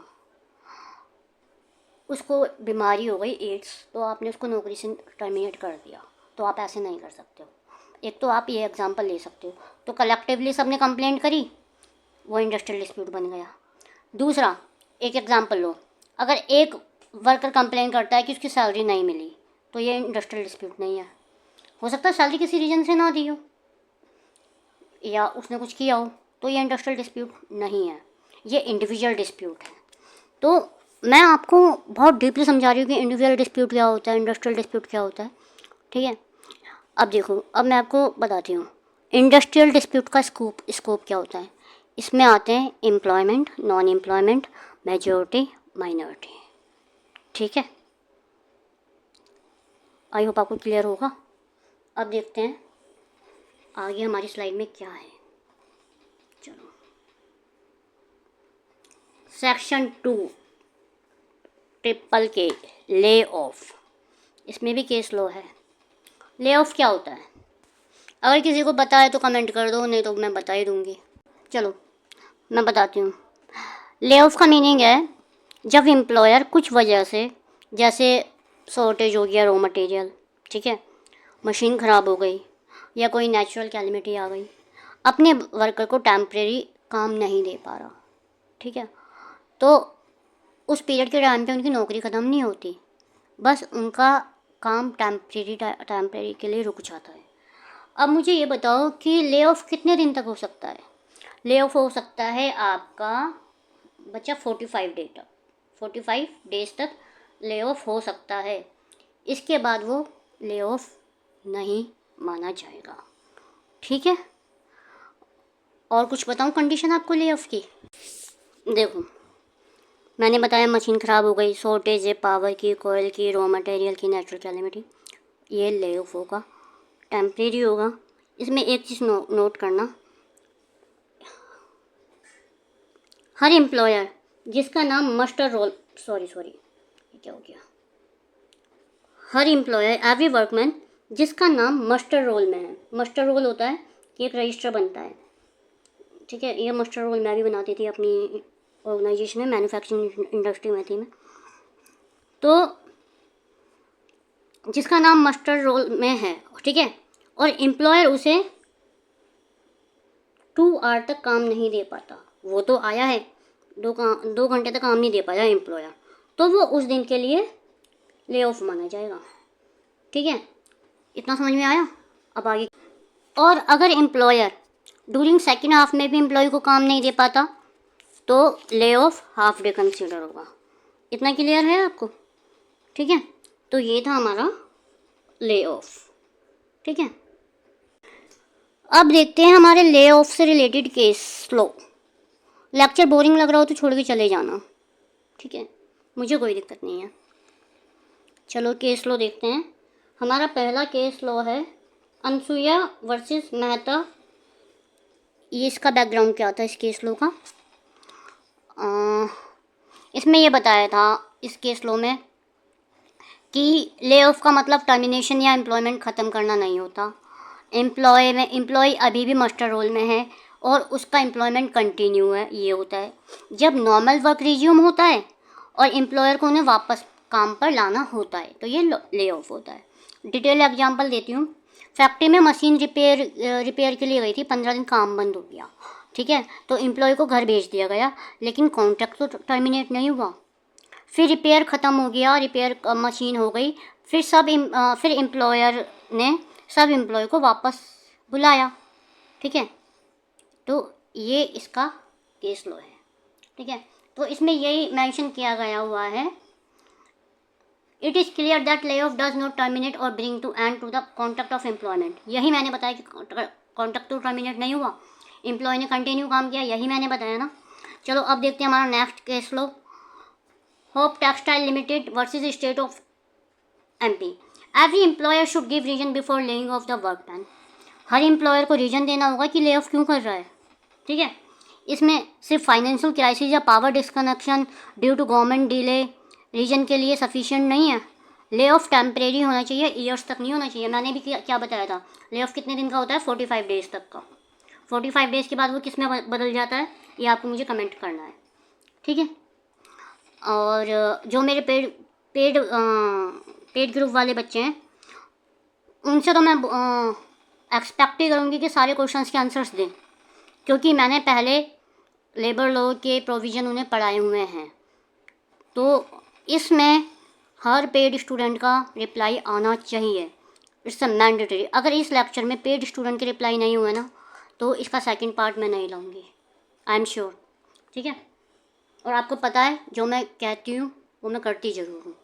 उसको बीमारी हो गई एड्स, तो आपने उसको नौकरी से टर्मिनेट कर दिया। तो आप ऐसे नहीं कर सकते हो। एक तो आप ये एग्जांपल ले सकते हो, तो कलेक्टिवली सबने कंप्लेंट करी, वो इंडस्ट्रियल डिस्प्यूट बन गया। दूसरा, एक एग्जांपल लो, अगर एक वर्कर कंप्लेंट करता है कि उसकी सैलरी नहीं मिली, तो ये इंडस्ट्रियल डिस्प्यूट नहीं है। हो सकता है सैलरी किसी रीजन से ना दी हो या उसने कुछ किया हो, तो ये इंडस्ट्रियल डिस्प्यूट नहीं है, ये इंडिविजुअल डिस्प्यूट है। तो मैं आपको बहुत डीपली समझा रही हूँ कि इंडिविजुअल डिस्प्यूट क्या होता है, इंडस्ट्रियल डिस्प्यूट क्या होता है। ठीक है, अब देखो, अब मैं आपको बताती हूँ इंडस्ट्रियल डिस्प्यूट का स्कोप क्या होता है। इसमें आते हैं employment, non employment, majority, minority. ठीक है, आई होप आपको क्लियर होगा। अब देखते हैं आगे हमारी स्लाइड में क्या है। चलो, सेक्शन 2 ट्रिपल के, ले ऑफ। इसमें भी केस लॉ है। ले ऑफ क्या होता है? अगर किसी को पता है तो कमेंट कर दो, नहीं तो मैं बता ही दूँगी। चलो मैं बताती हूँ। ले ऑफ का मीनिंग है जब एम्प्लॉयर कुछ वजह से, जैसे शॉर्टेज हो गया रॉ मटेरियल, ठीक है, मशीन ख़राब हो गई या कोई नेचुरल कैलेमिटी आ गई, अपने वर्कर को टेम्परेरी काम नहीं दे पा रहा। ठीक है, तो उस पीरियड के टाइम पे उनकी नौकरी ख़त्म नहीं होती, बस उनका काम टेम्परेरी के लिए रुक जाता है। अब मुझे ये बताओ कि ले ऑफ कितने दिन तक हो सकता है? ले ऑफ हो सकता है आपका बच्चा 45 डेज तक ले ऑफ हो सकता है। इसके बाद वो ले ऑफ नहीं माना जाएगा। ठीक है, और कुछ बताऊं कंडीशन आपको ले ऑफ की? देखो, मैंने बताया मशीन ख़राब हो गई, शॉर्टेज है पावर की, कोयल की, रॉ मटेरियल की, नेचुरल कैलेमिटी, ये ले ऑफ होगा, टेम्परेरी होगा। इसमें एक चीज़ नोट करना, हर एम्प्लॉयर जिसका नाम मस्टर रोल क्या हो गया, हर एम्प्लॉयर एवरी वर्कमैन जिसका नाम मस्टर रोल में है। मस्टर रोल होता है कि एक रजिस्टर बनता है। ठीक है, ये मस्टर रोल मैं भी बनाती थी अपनी ऑर्गेनाइजेशन में, मैन्युफैक्चरिंग इंडस्ट्री में थी मैं। तो जिसका नाम मस्टर रोल में है, ठीक है, और एम्प्लॉयर उसे 2 आवर तक काम नहीं दे पाता, वो तो आया है, 2 घंटे तक काम नहीं दे पाया एम्प्लॉयर, तो वो उस दिन के लिए ले ऑफ माना जाएगा। ठीक है, इतना समझ में आया? अब आगे, और अगर एम्प्लॉयर ड्यूरिंग सेकेंड हाफ में भी एम्प्लॉय को काम नहीं दे पाता तो lay off half day consider होगा। इतना क्लियर है आपको? ठीक है, तो ये था हमारा ले ऑफ। ठीक है, अब देखते हैं हमारे ले ऑफ से रिलेटेड केस लो। लेक्चर बोरिंग लग रहा हो तो छोड़ के चले जाना। ठीक है, मुझे कोई दिक्कत नहीं है। चलो केस लॉ देखते हैं। हमारा पहला केस लॉ है अनसुईया वर्सेस मेहता। ये इसका बैकग्राउंड क्या था इस केस लॉ का? इसमें ये बताया था इस केस लॉ में कि ले ऑफ का मतलब टर्मिनेशन या एम्प्लॉयमेंट ख़त्म करना नहीं होता। एम्प्लॉय अभी भी मास्टर रोल में है और उसका एम्प्लॉयमेंट कंटिन्यू है, ये होता है जब नॉर्मल वर्क रिज्यूम होता है और एम्प्लॉयर को उन्हें वापस काम पर लाना होता है, तो ये ले ऑफ होता है। डिटेल एग्जांपल देती हूँ। फैक्ट्री में मशीन रिपेयर के लिए गई थी, 15 दिन काम बंद हो गया, ठीक है, तो एम्प्लॉय को घर भेज दिया गया, लेकिन कॉन्ट्रैक्ट तो टर्मिनेट नहीं हुआ। फिर रिपेयर ख़त्म हो गया, रिपेयर मशीन हो गई, फिर एम्प्लॉयर ने सब एम्प्लॉय को वापस बुलाया, ठीक है, तो ये इसका केस लॉ है, ठीक है। तो इसमें यही मेंशन किया गया हुआ है, it is clear that lay off does not terminate or bring to end to the contract of employment. यही मैंने बताया कि कॉन्ट्रैक्ट तो टर्मिनेट नहीं हुआ, एम्प्लॉय ने कंटिन्यू काम किया, यही मैंने बताया ना। चलो अब देखते हैं हमारा next case law, Hope Textile Limited versus State of MP. Every employer should give reason before laying off the work plan. हर एम्प्लॉयर को रीजन देना होगा कि ले ऑफ क्यों कर रहा है, ठीक है। इसमें सिर्फ फाइनेंशियल क्राइसिस या power disconnection due to government delay reason के लिए सफिशिएंट नहीं है। ले ऑफ टेम्परेरी होना चाहिए, ईयर्स तक नहीं होना चाहिए। मैंने भी क्या बताया था, ले ऑफ कितने दिन का होता है? 45 डेज़ तक का। 45 डेज़ के बाद वो किस में बदल जाता है, ये आपको मुझे कमेंट करना है, ठीक है। और जो मेरे पेड ग्रुप वाले बच्चे हैं, उनसे तो मैं एक्सपेक्ट ही करूँगी कि सारे क्वेश्चंस के आंसर्स दें, क्योंकि मैंने पहले लेबर लॉ के प्रोविज़न उन्हें पढ़ाए हुए हैं। तो इसमें हर पेड स्टूडेंट का रिप्लाई आना चाहिए, इट्स अ मैंडेटरी। अगर इस लेक्चर में पेड स्टूडेंट के रिप्लाई नहीं हुए ना, तो इसका सेकंड पार्ट मैं नहीं लाऊंगी, आई एम श्योर, ठीक है। और आपको पता है जो मैं कहती हूँ वो मैं करती ज़रूर हूँ।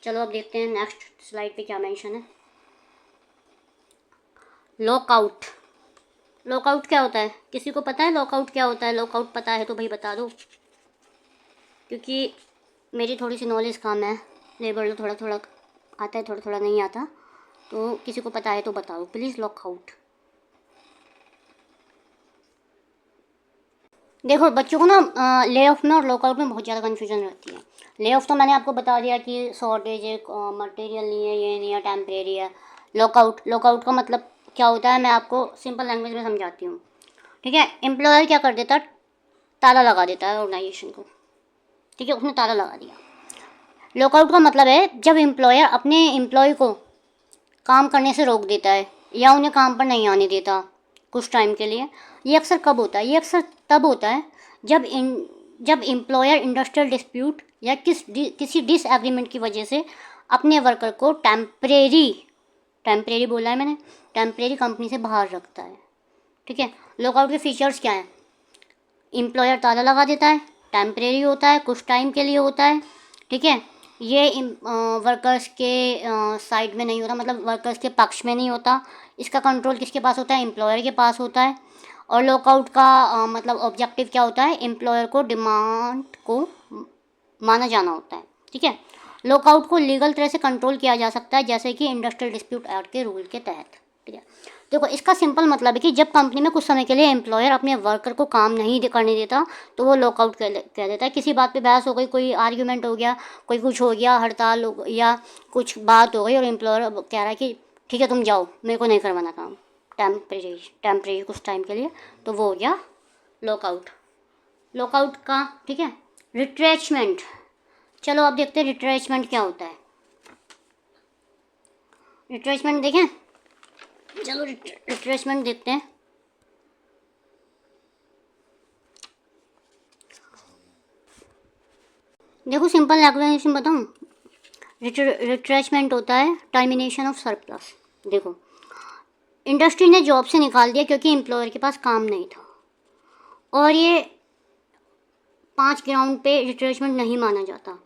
चलो अब देखते हैं नेक्स्ट स्लाइड पे क्या मेंशन है। लॉकआउट। लॉकआउट क्या होता है? किसी को पता है लॉकआउट क्या होता है? लॉकआउट पता है तो भाई बता दो, क्योंकि मेरी थोड़ी सी नॉलेज कम है, लेबर लॉ थोड़ा थोड़ा आता है, थोड़ा थोड़ा नहीं आता, तो किसी को पता है तो बताओ प्लीज़। लॉकआउट देखो बच्चों को ना, ले ऑफ में और लॉकआउट में बहुत ज़्यादा कन्फ्यूजन रहती है। ले ऑफ तो मैंने आपको बता दिया कि शॉर्टेज है, मटेरियल नहीं है, ये नहीं है, टेम्परेरी है। लॉकआउट का मतलब क्या होता है मैं आपको सिंपल लैंग्वेज में समझाती हूँ, ठीक है। एम्प्लॉयर क्या कर देता है, ताला लगा देता है ऑर्गेनाइजेशन को, ठीक है, उसने ताला लगा दिया। लॉकआउट का मतलब है जब एम्प्लॉयर अपने एम्प्लॉय को काम करने से रोक देता है या उन्हें काम पर नहीं आने देता कुछ टाइम के लिए। ये अक्सर कब होता है? ये अक्सर तब होता है जब एम्प्लॉयर इंडस्ट्रियल डिस्प्यूट या किसी डिसएग्रीमेंट की वजह से अपने वर्कर को टेम्परेरी बोला है मैंने, टेम्परेरी कंपनी से बाहर रखता है, ठीक है। लॉकआउट के फीचर्स क्या हैं? एम्प्लॉयर ताला लगा देता है, टेम्परेरी होता है, कुछ टाइम के लिए होता है, ठीक है। ये वर्कर्स के साइड में नहीं होता, मतलब वर्कर्स के पक्ष में नहीं होता। इसका कंट्रोल किसके पास होता है? एम्प्लॉयर के पास होता है। और लॉकआउट का मतलब ऑब्जेक्टिव क्या होता है? एम्प्लॉयर को डिमांड को माना जाना होता है, ठीक है। लॉकआउट को लीगल तरह से कंट्रोल किया जा सकता है, जैसे कि इंडस्ट्रियल डिस्प्यूट एक्ट के रूल के तहत, ठीक है। देखो इसका सिंपल मतलब है कि जब कंपनी में कुछ समय के लिए एम्प्लॉयर अपने वर्कर को काम नहीं करने देता, तो वो लॉकआउट कह देता है। किसी बात पे बहस हो गई, कोई आर्ग्यूमेंट हो गया, कोई कुछ हो गया, हड़ताल हो या कुछ बात हो गई और एम्प्लॉयर कह रहा है कि ठीक है तुम जाओ, मेरे को नहीं करवाना काम, टेम्परेरी कुछ टाइम के लिए, तो वो हो गया लॉकआउट। लॉकआउट का, ठीक है। रिट्रेचमेंट, चलो अब देखते हैं रिट्रेचमेंट क्या होता है। रिट्रेचमेंट देखें, चलो रिट्रेचमेंट देखते हैं। देखो सिंपल एक्सप्लेनेशन बताऊँ, रिट्रेचमेंट होता है टर्मिनेशन ऑफ सरप्लस। देखो इंडस्ट्री ने जॉब से निकाल दिया क्योंकि एम्प्लॉयर के पास काम नहीं था, और ये 5 ग्राउंड पे रिट्रेचमेंट नहीं माना जाता।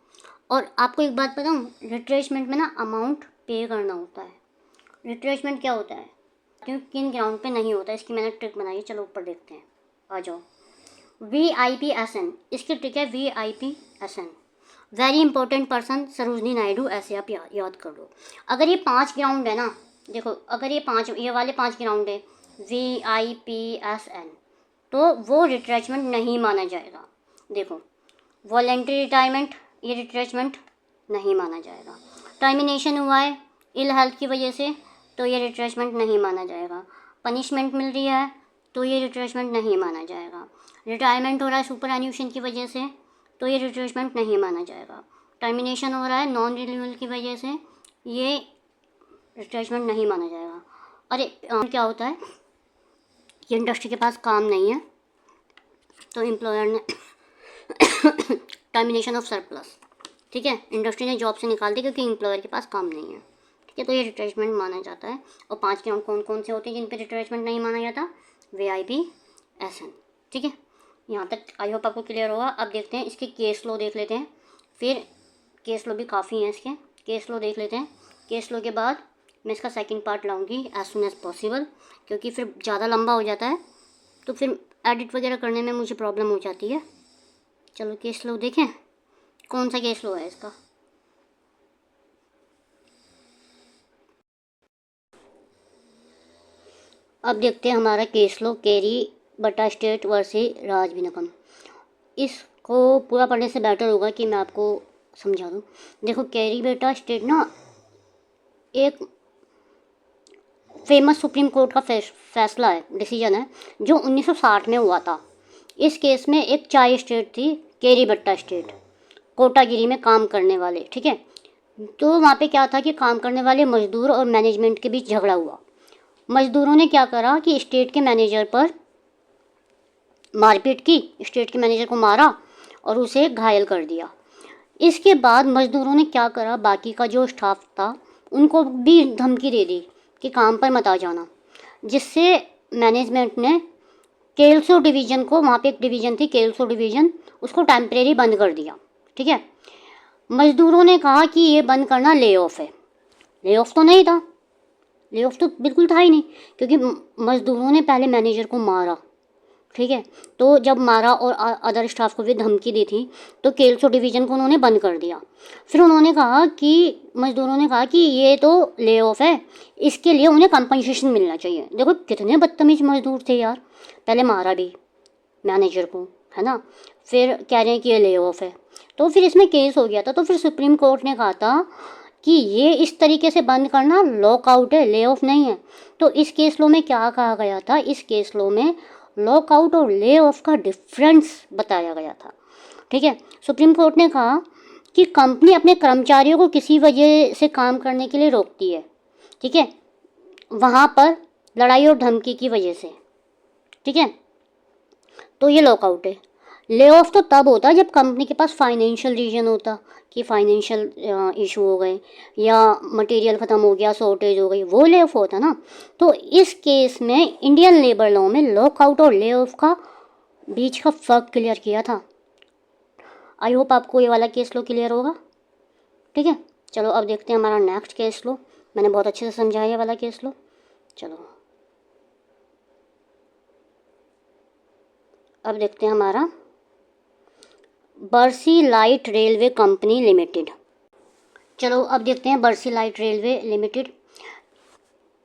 और आपको एक बात बताऊँ, रिट्रेचमेंट में ना अमाउंट पे करना होता है। रिट्रेचमेंट क्या होता है, क्योंकि किन ग्राउंड पे नहीं होता, इसकी मैंने ट्रिक बनाई है, चलो ऊपर देखते हैं, आ जाओ। VIPSN, इसकी ट्रिक है VIPSN। Very important person Sarojini Naidu, ऐसे आप याद कर लो। अगर ये 5 ग्राउंड है ना, देखो अगर ये वाले 5 ग्राउंड है VIPSN, तो वो रिट्रेचमेंट नहीं माना जाएगा। देखो वॉलेंट्री रिटायरमेंट, ये रिट्रेचमेंट नहीं माना जाएगा। टर्मिनेशन हुआ है इल हेल्थ की वजह से, तो ये रिट्रेचमेंट नहीं माना जाएगा। पनिशमेंट मिल रही है तो ये रिट्रेचमेंट नहीं माना जाएगा। रिटायरमेंट हो रहा है सुपर एन्यूशन की वजह से, तो ये रिट्रेचमेंट नहीं माना जाएगा। टर्मिनेशन हो रहा है नॉन रिन्यूअल की वजह से, ये रिट्रेचमेंट नहीं माना जाएगा। अरे क्या होता है कि इंडस्ट्री के पास काम नहीं है तो एम्प्लॉयर ने टर्मिनेशन ऑफ सरप्लस, ठीक है, इंडस्ट्री ने जॉब से निकाल दी क्योंकि एम्प्लॉयर के पास काम नहीं है, ठीक है, तो ये रिट्रेचमेंट माना जाता है। और 5 ग्राउंड कौन कौन से होते हैं जिन पे रिट्रेचमेंट नहीं माना जाता? VIPSN, ठीक है। यहाँ तक आई होप आपको क्लियर होगा। अब देखते हैं इसके केस लो देख लेते हैं, फिर केस लो भी काफ़ी हैं इसके, केस लो देख लेते हैं। केस लो के बाद मैं इसका सेकंड पार्ट लाऊंगी एज सुन एज़ पॉसिबल, क्योंकि फिर ज़्यादा लंबा हो जाता है तो फिर एडिट वगैरह करने में मुझे प्रॉब्लम हो जाती है। चलो केस लो देखें, कौन सा केस लो है इसका। अब देखते हैं हमारा केस लो केरी बटा स्टेट वर्सेस राज बिनकम। इसको पूरा पढ़ने से बेटर होगा कि मैं आपको समझा दूँ। देखो कैरी बेटा स्टेट ना एक फेमस सुप्रीम कोर्ट का फैसला है, डिसीजन है, जो 1960 में हुआ था। इस केस में एक चाय स्टेट थी, केरी बट्टा स्टेट, कोटागिरी में काम करने वाले, ठीक है। तो वहाँ पे क्या था कि काम करने वाले मजदूर और मैनेजमेंट के बीच झगड़ा हुआ। मजदूरों ने क्या करा कि स्टेट के मैनेजर पर मारपीट की, स्टेट के मैनेजर को मारा और उसे घायल कर दिया। इसके बाद मजदूरों ने क्या करा, बाकी का जो स्टाफ था उनको भी धमकी दे दी कि काम पर मत आ जाना, जिससे मैनेजमेंट ने केल्सो डिवीज़न को, वहाँ पे एक डिवीज़न थी केल्सो डिवीज़न, उसको टेम्परेरी बंद कर दिया, ठीक है। मजदूरों ने कहा कि ये बंद करना ले ऑफ है। ले ऑफ तो नहीं था, ले ऑफ तो बिल्कुल था ही नहीं, क्योंकि मजदूरों ने पहले मैनेजर को मारा, ठीक है। तो जब मारा और अदर स्टाफ को भी धमकी दी थी तो केल्सो डिवीज़न को उन्होंने बंद कर दिया। फिर उन्होंने कहा कि मजदूरों ने कहा कि ये तो ले ऑफ है, इसके लिए उन्हें कंपनसेशन मिलना चाहिए। देखो कितने बदतमीज मजदूर थे यार, पहले मारा भी मैनेजर को, है ना, फिर कह रहे हैं कि ये ले ऑफ है। तो फिर इसमें केस हो गया था। तो फिर सुप्रीम कोर्ट ने कहा था कि ये इस तरीके से बंद करना लॉकआउट है, ले ऑफ नहीं है। तो इस केस लो में क्या कहा गया था, इस केस लो में लॉकआउट और ले ऑफ का डिफरेंस बताया गया था, ठीक है। सुप्रीम कोर्ट ने कहा कि कंपनी अपने कर्मचारियों को किसी वजह से काम करने के लिए रोकती है, ठीक है, वहाँ पर लड़ाई और धमकी की वजह से, ठीक है, तो ये लॉकआउट है। ले ऑफ तो तब होता है जब कंपनी के पास फाइनेंशियल रीजन होता कि फाइनेंशियल इशू हो गए या मटेरियल ख़त्म हो गया, शॉर्टेज हो गई, वो ले ऑफ होता ना। तो इस केस में इंडियन लेबर लॉ में लॉकआउट और ले ऑफ का बीच का फ़र्क क्लियर किया था। आई होप आपको ये वाला केस लो क्लियर होगा, ठीक है। चलो अब देखते हैं हमारा नेक्स्ट केस लो। मैंने बहुत अच्छे से समझाया ये वाला केस लो। चलो अब देखते हैं हमारा बर्सी लाइट रेलवे कंपनी लिमिटेड। चलो अब देखते हैं बर्सी लाइट रेलवे लिमिटेड।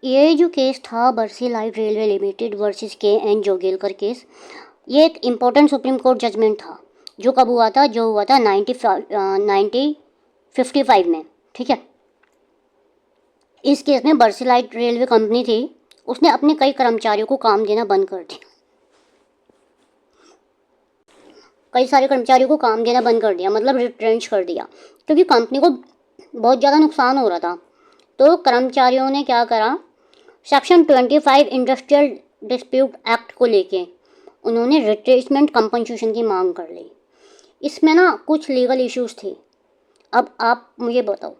ये जो केस था Barsi light railway limited versus KN Joglekar case, ये एक इम्पोर्टेंट सुप्रीम कोर्ट जजमेंट था जो कब हुआ था, जो हुआ था 1955 में, ठीक है। इस केस में बर्सी लाइट रेलवे कंपनी थी, उसने अपने कई कर्मचारियों को काम देना बंद कर दिया, कई सारे कर्मचारियों को काम देना बंद कर दिया, मतलब रिट्रेंच कर दिया, क्योंकि कंपनी को बहुत ज़्यादा नुकसान हो रहा था। तो कर्मचारियों ने क्या करा, सेक्शन 25 इंडस्ट्रियल डिस्प्यूट एक्ट को लेके उन्होंने रिट्रेसमेंट कंपनसेशन की मांग कर ली। इसमें ना कुछ लीगल इश्यूज थे। अब आप मुझे बताओ,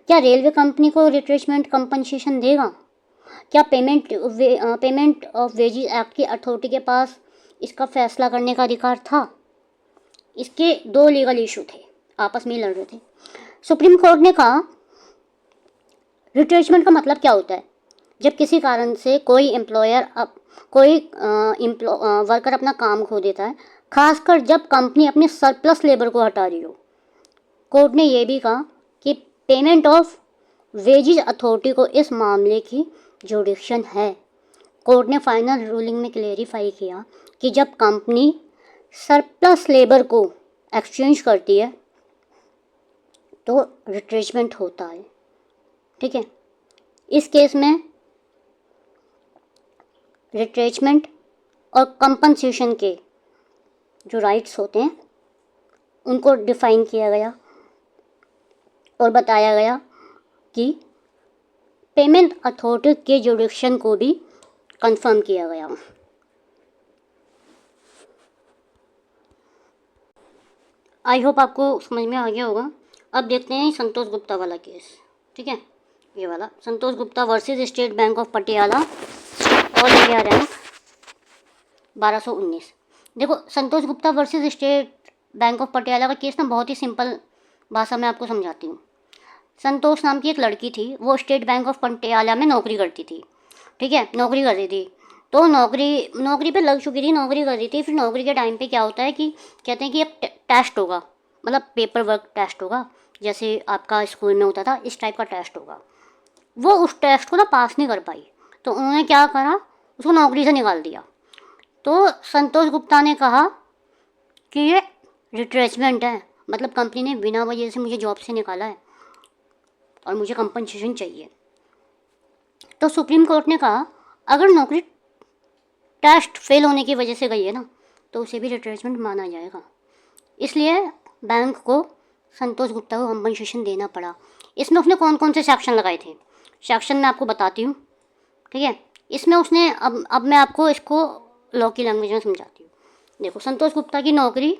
क्या रेलवे कंपनी को रिट्रेसमेंट कंपनसेशन देगा? क्या पेमेंट ऑफ वेजेस एक्ट की अथॉरिटी के पास इसका फैसला करने का अधिकार था? इसके दो लीगल इशू थे, आपस में लड़ रहे थे। सुप्रीम कोर्ट ने कहा रिट्रेसमेंट का मतलब क्या होता है, जब किसी कारण से कोई वर्कर अपना काम खो देता है, खासकर जब कंपनी अपने सरप्लस लेबर को हटा रही हो। कोर्ट ने ये भी कहा कि पेमेंट ऑफ वेजेस अथॉरिटी को इस मामले की जुडिक्शन है। कोर्ट ने फाइनल रूलिंग में क्लेरिफाई किया कि जब कंपनी सरप्लस लेबर को एक्सचेंज करती है तो रिट्रेचमेंट होता है। ठीक है, इस केस में रिट्रेचमेंट और कंपनसेशन के जो राइट्स होते हैं उनको डिफाइन किया गया और बताया गया कि पेमेंट अथॉरिटी के जुडिक्शन को भी कंफर्म किया गया। आई होप आपको समझ में आ गया होगा। अब देखते हैं संतोष गुप्ता वाला केस। ठीक है, ये वाला Santosh Gupta versus State Bank of Patiala, all India rank 1219। देखो, Santosh Gupta versus State Bank of Patiala का केस ना बहुत ही सिंपल भाषा में आपको समझाती हूँ। संतोष नाम की एक लड़की थी, वो स्टेट बैंक ऑफ पटियाला में नौकरी करती थी। ठीक है, नौकरी कर रही थी, तो नौकरी पे लग चुकी थी, नौकरी कर रही थी। फिर नौकरी के टाइम पे क्या होता है कि कहते हैं कि एक टेस्ट होगा, मतलब पेपर वर्क टेस्ट होगा, जैसे आपका स्कूल में होता था, इस टाइप का टेस्ट होगा। वो उस टेस्ट को ना पास नहीं कर पाई, तो उन्होंने क्या करा, उसको नौकरी से निकाल दिया। तो संतोष गुप्ता ने कहा कि ये रिट्रेचमेंट है, मतलब कंपनी ने बिना वजह से मुझे जॉब से निकाला है और मुझे कंपनसेशन चाहिए। तो सुप्रीम कोर्ट ने कहा अगर नौकरी टेस्ट फेल होने की वजह से गई है ना, तो उसे भी रिट्रेचमेंट माना जाएगा। इसलिए बैंक को संतोष गुप्ता को कंपनसेशन देना पड़ा। इसमें उसने कौन कौन से सेक्शन लगाए थे, सेक्शन मैं आपको बताती हूँ। ठीक है, इसमें उसने अब मैं आपको इसको लॉ की लैंग्वेज में समझाती हूँ। देखो, संतोष गुप्ता की नौकरी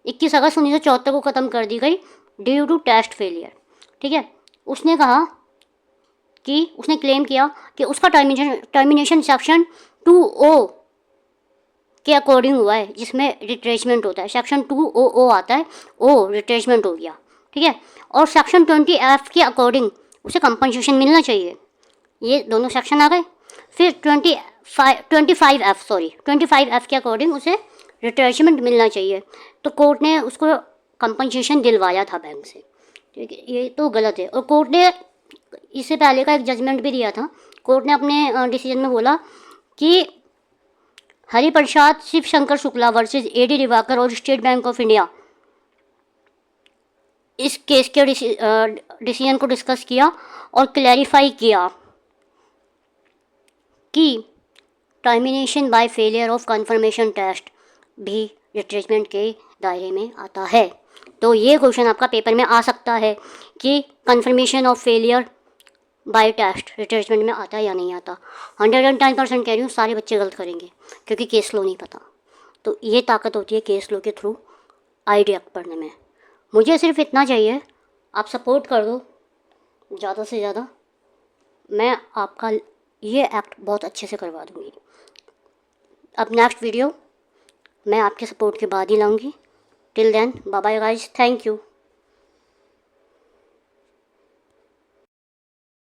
21 अगस्त 1974 को ख़त्म कर दी गई ड्यू टू टेस्ट फेलियर। ठीक है, उसने कहा कि उसने क्लेम किया कि उसका टर्मिनेशन सेक्शन 2O के अकॉर्डिंग हुआ है, जिसमें रिट्रेचमेंट होता है। सेक्शन 2OO आता है, ओ रिट्रेचमेंट हो गया। ठीक है, और सेक्शन 20F के अकॉर्डिंग उसे कंपनसेशन मिलना चाहिए। ये दोनों सेक्शन आ गए। फिर 25F के अकॉर्डिंग उसे रिट्रेचमेंट मिलना चाहिए। तो कोर्ट ने उसको कंपनसेशन दिलवाया था बैंक से। ठीक है, ये तो गलत है। और कोर्ट ने इससे पहले का एक जजमेंट भी दिया था। कोर्ट ने अपने डिसीजन में बोला कि हरिप्रसाद शिव शंकर शुक्ला वर्सेस AD दिवाकर और स्टेट बैंक ऑफ इंडिया, इस केस के डिसीजन को डिस्कस किया और क्लैरिफाई किया कि termination by failure of confirmation test भी रिट्रेचमेंट के दायरे में आता है। तो ये क्वेश्चन आपका पेपर में आ सकता है कि confirmation of failure by test retrenchment में आता है या नहीं आता। 110% कह रही हूँ, सारे बच्चे गलत करेंगे क्योंकि केस लॉ नहीं पता। तो ये ताकत होती है केस लॉ के थ्रू ID एक्ट पढ़ने में। मुझे सिर्फ इतना चाहिए, आप सपोर्ट कर दो ज़्यादा से ज़्यादा, मैं आपका ये एक्ट बहुत अच्छे से करवा दूँगी। अब नेक्स्ट वीडियो मैं आपके सपोर्ट के बाद ही लाऊंगी। Till then bye bye guys, thank you.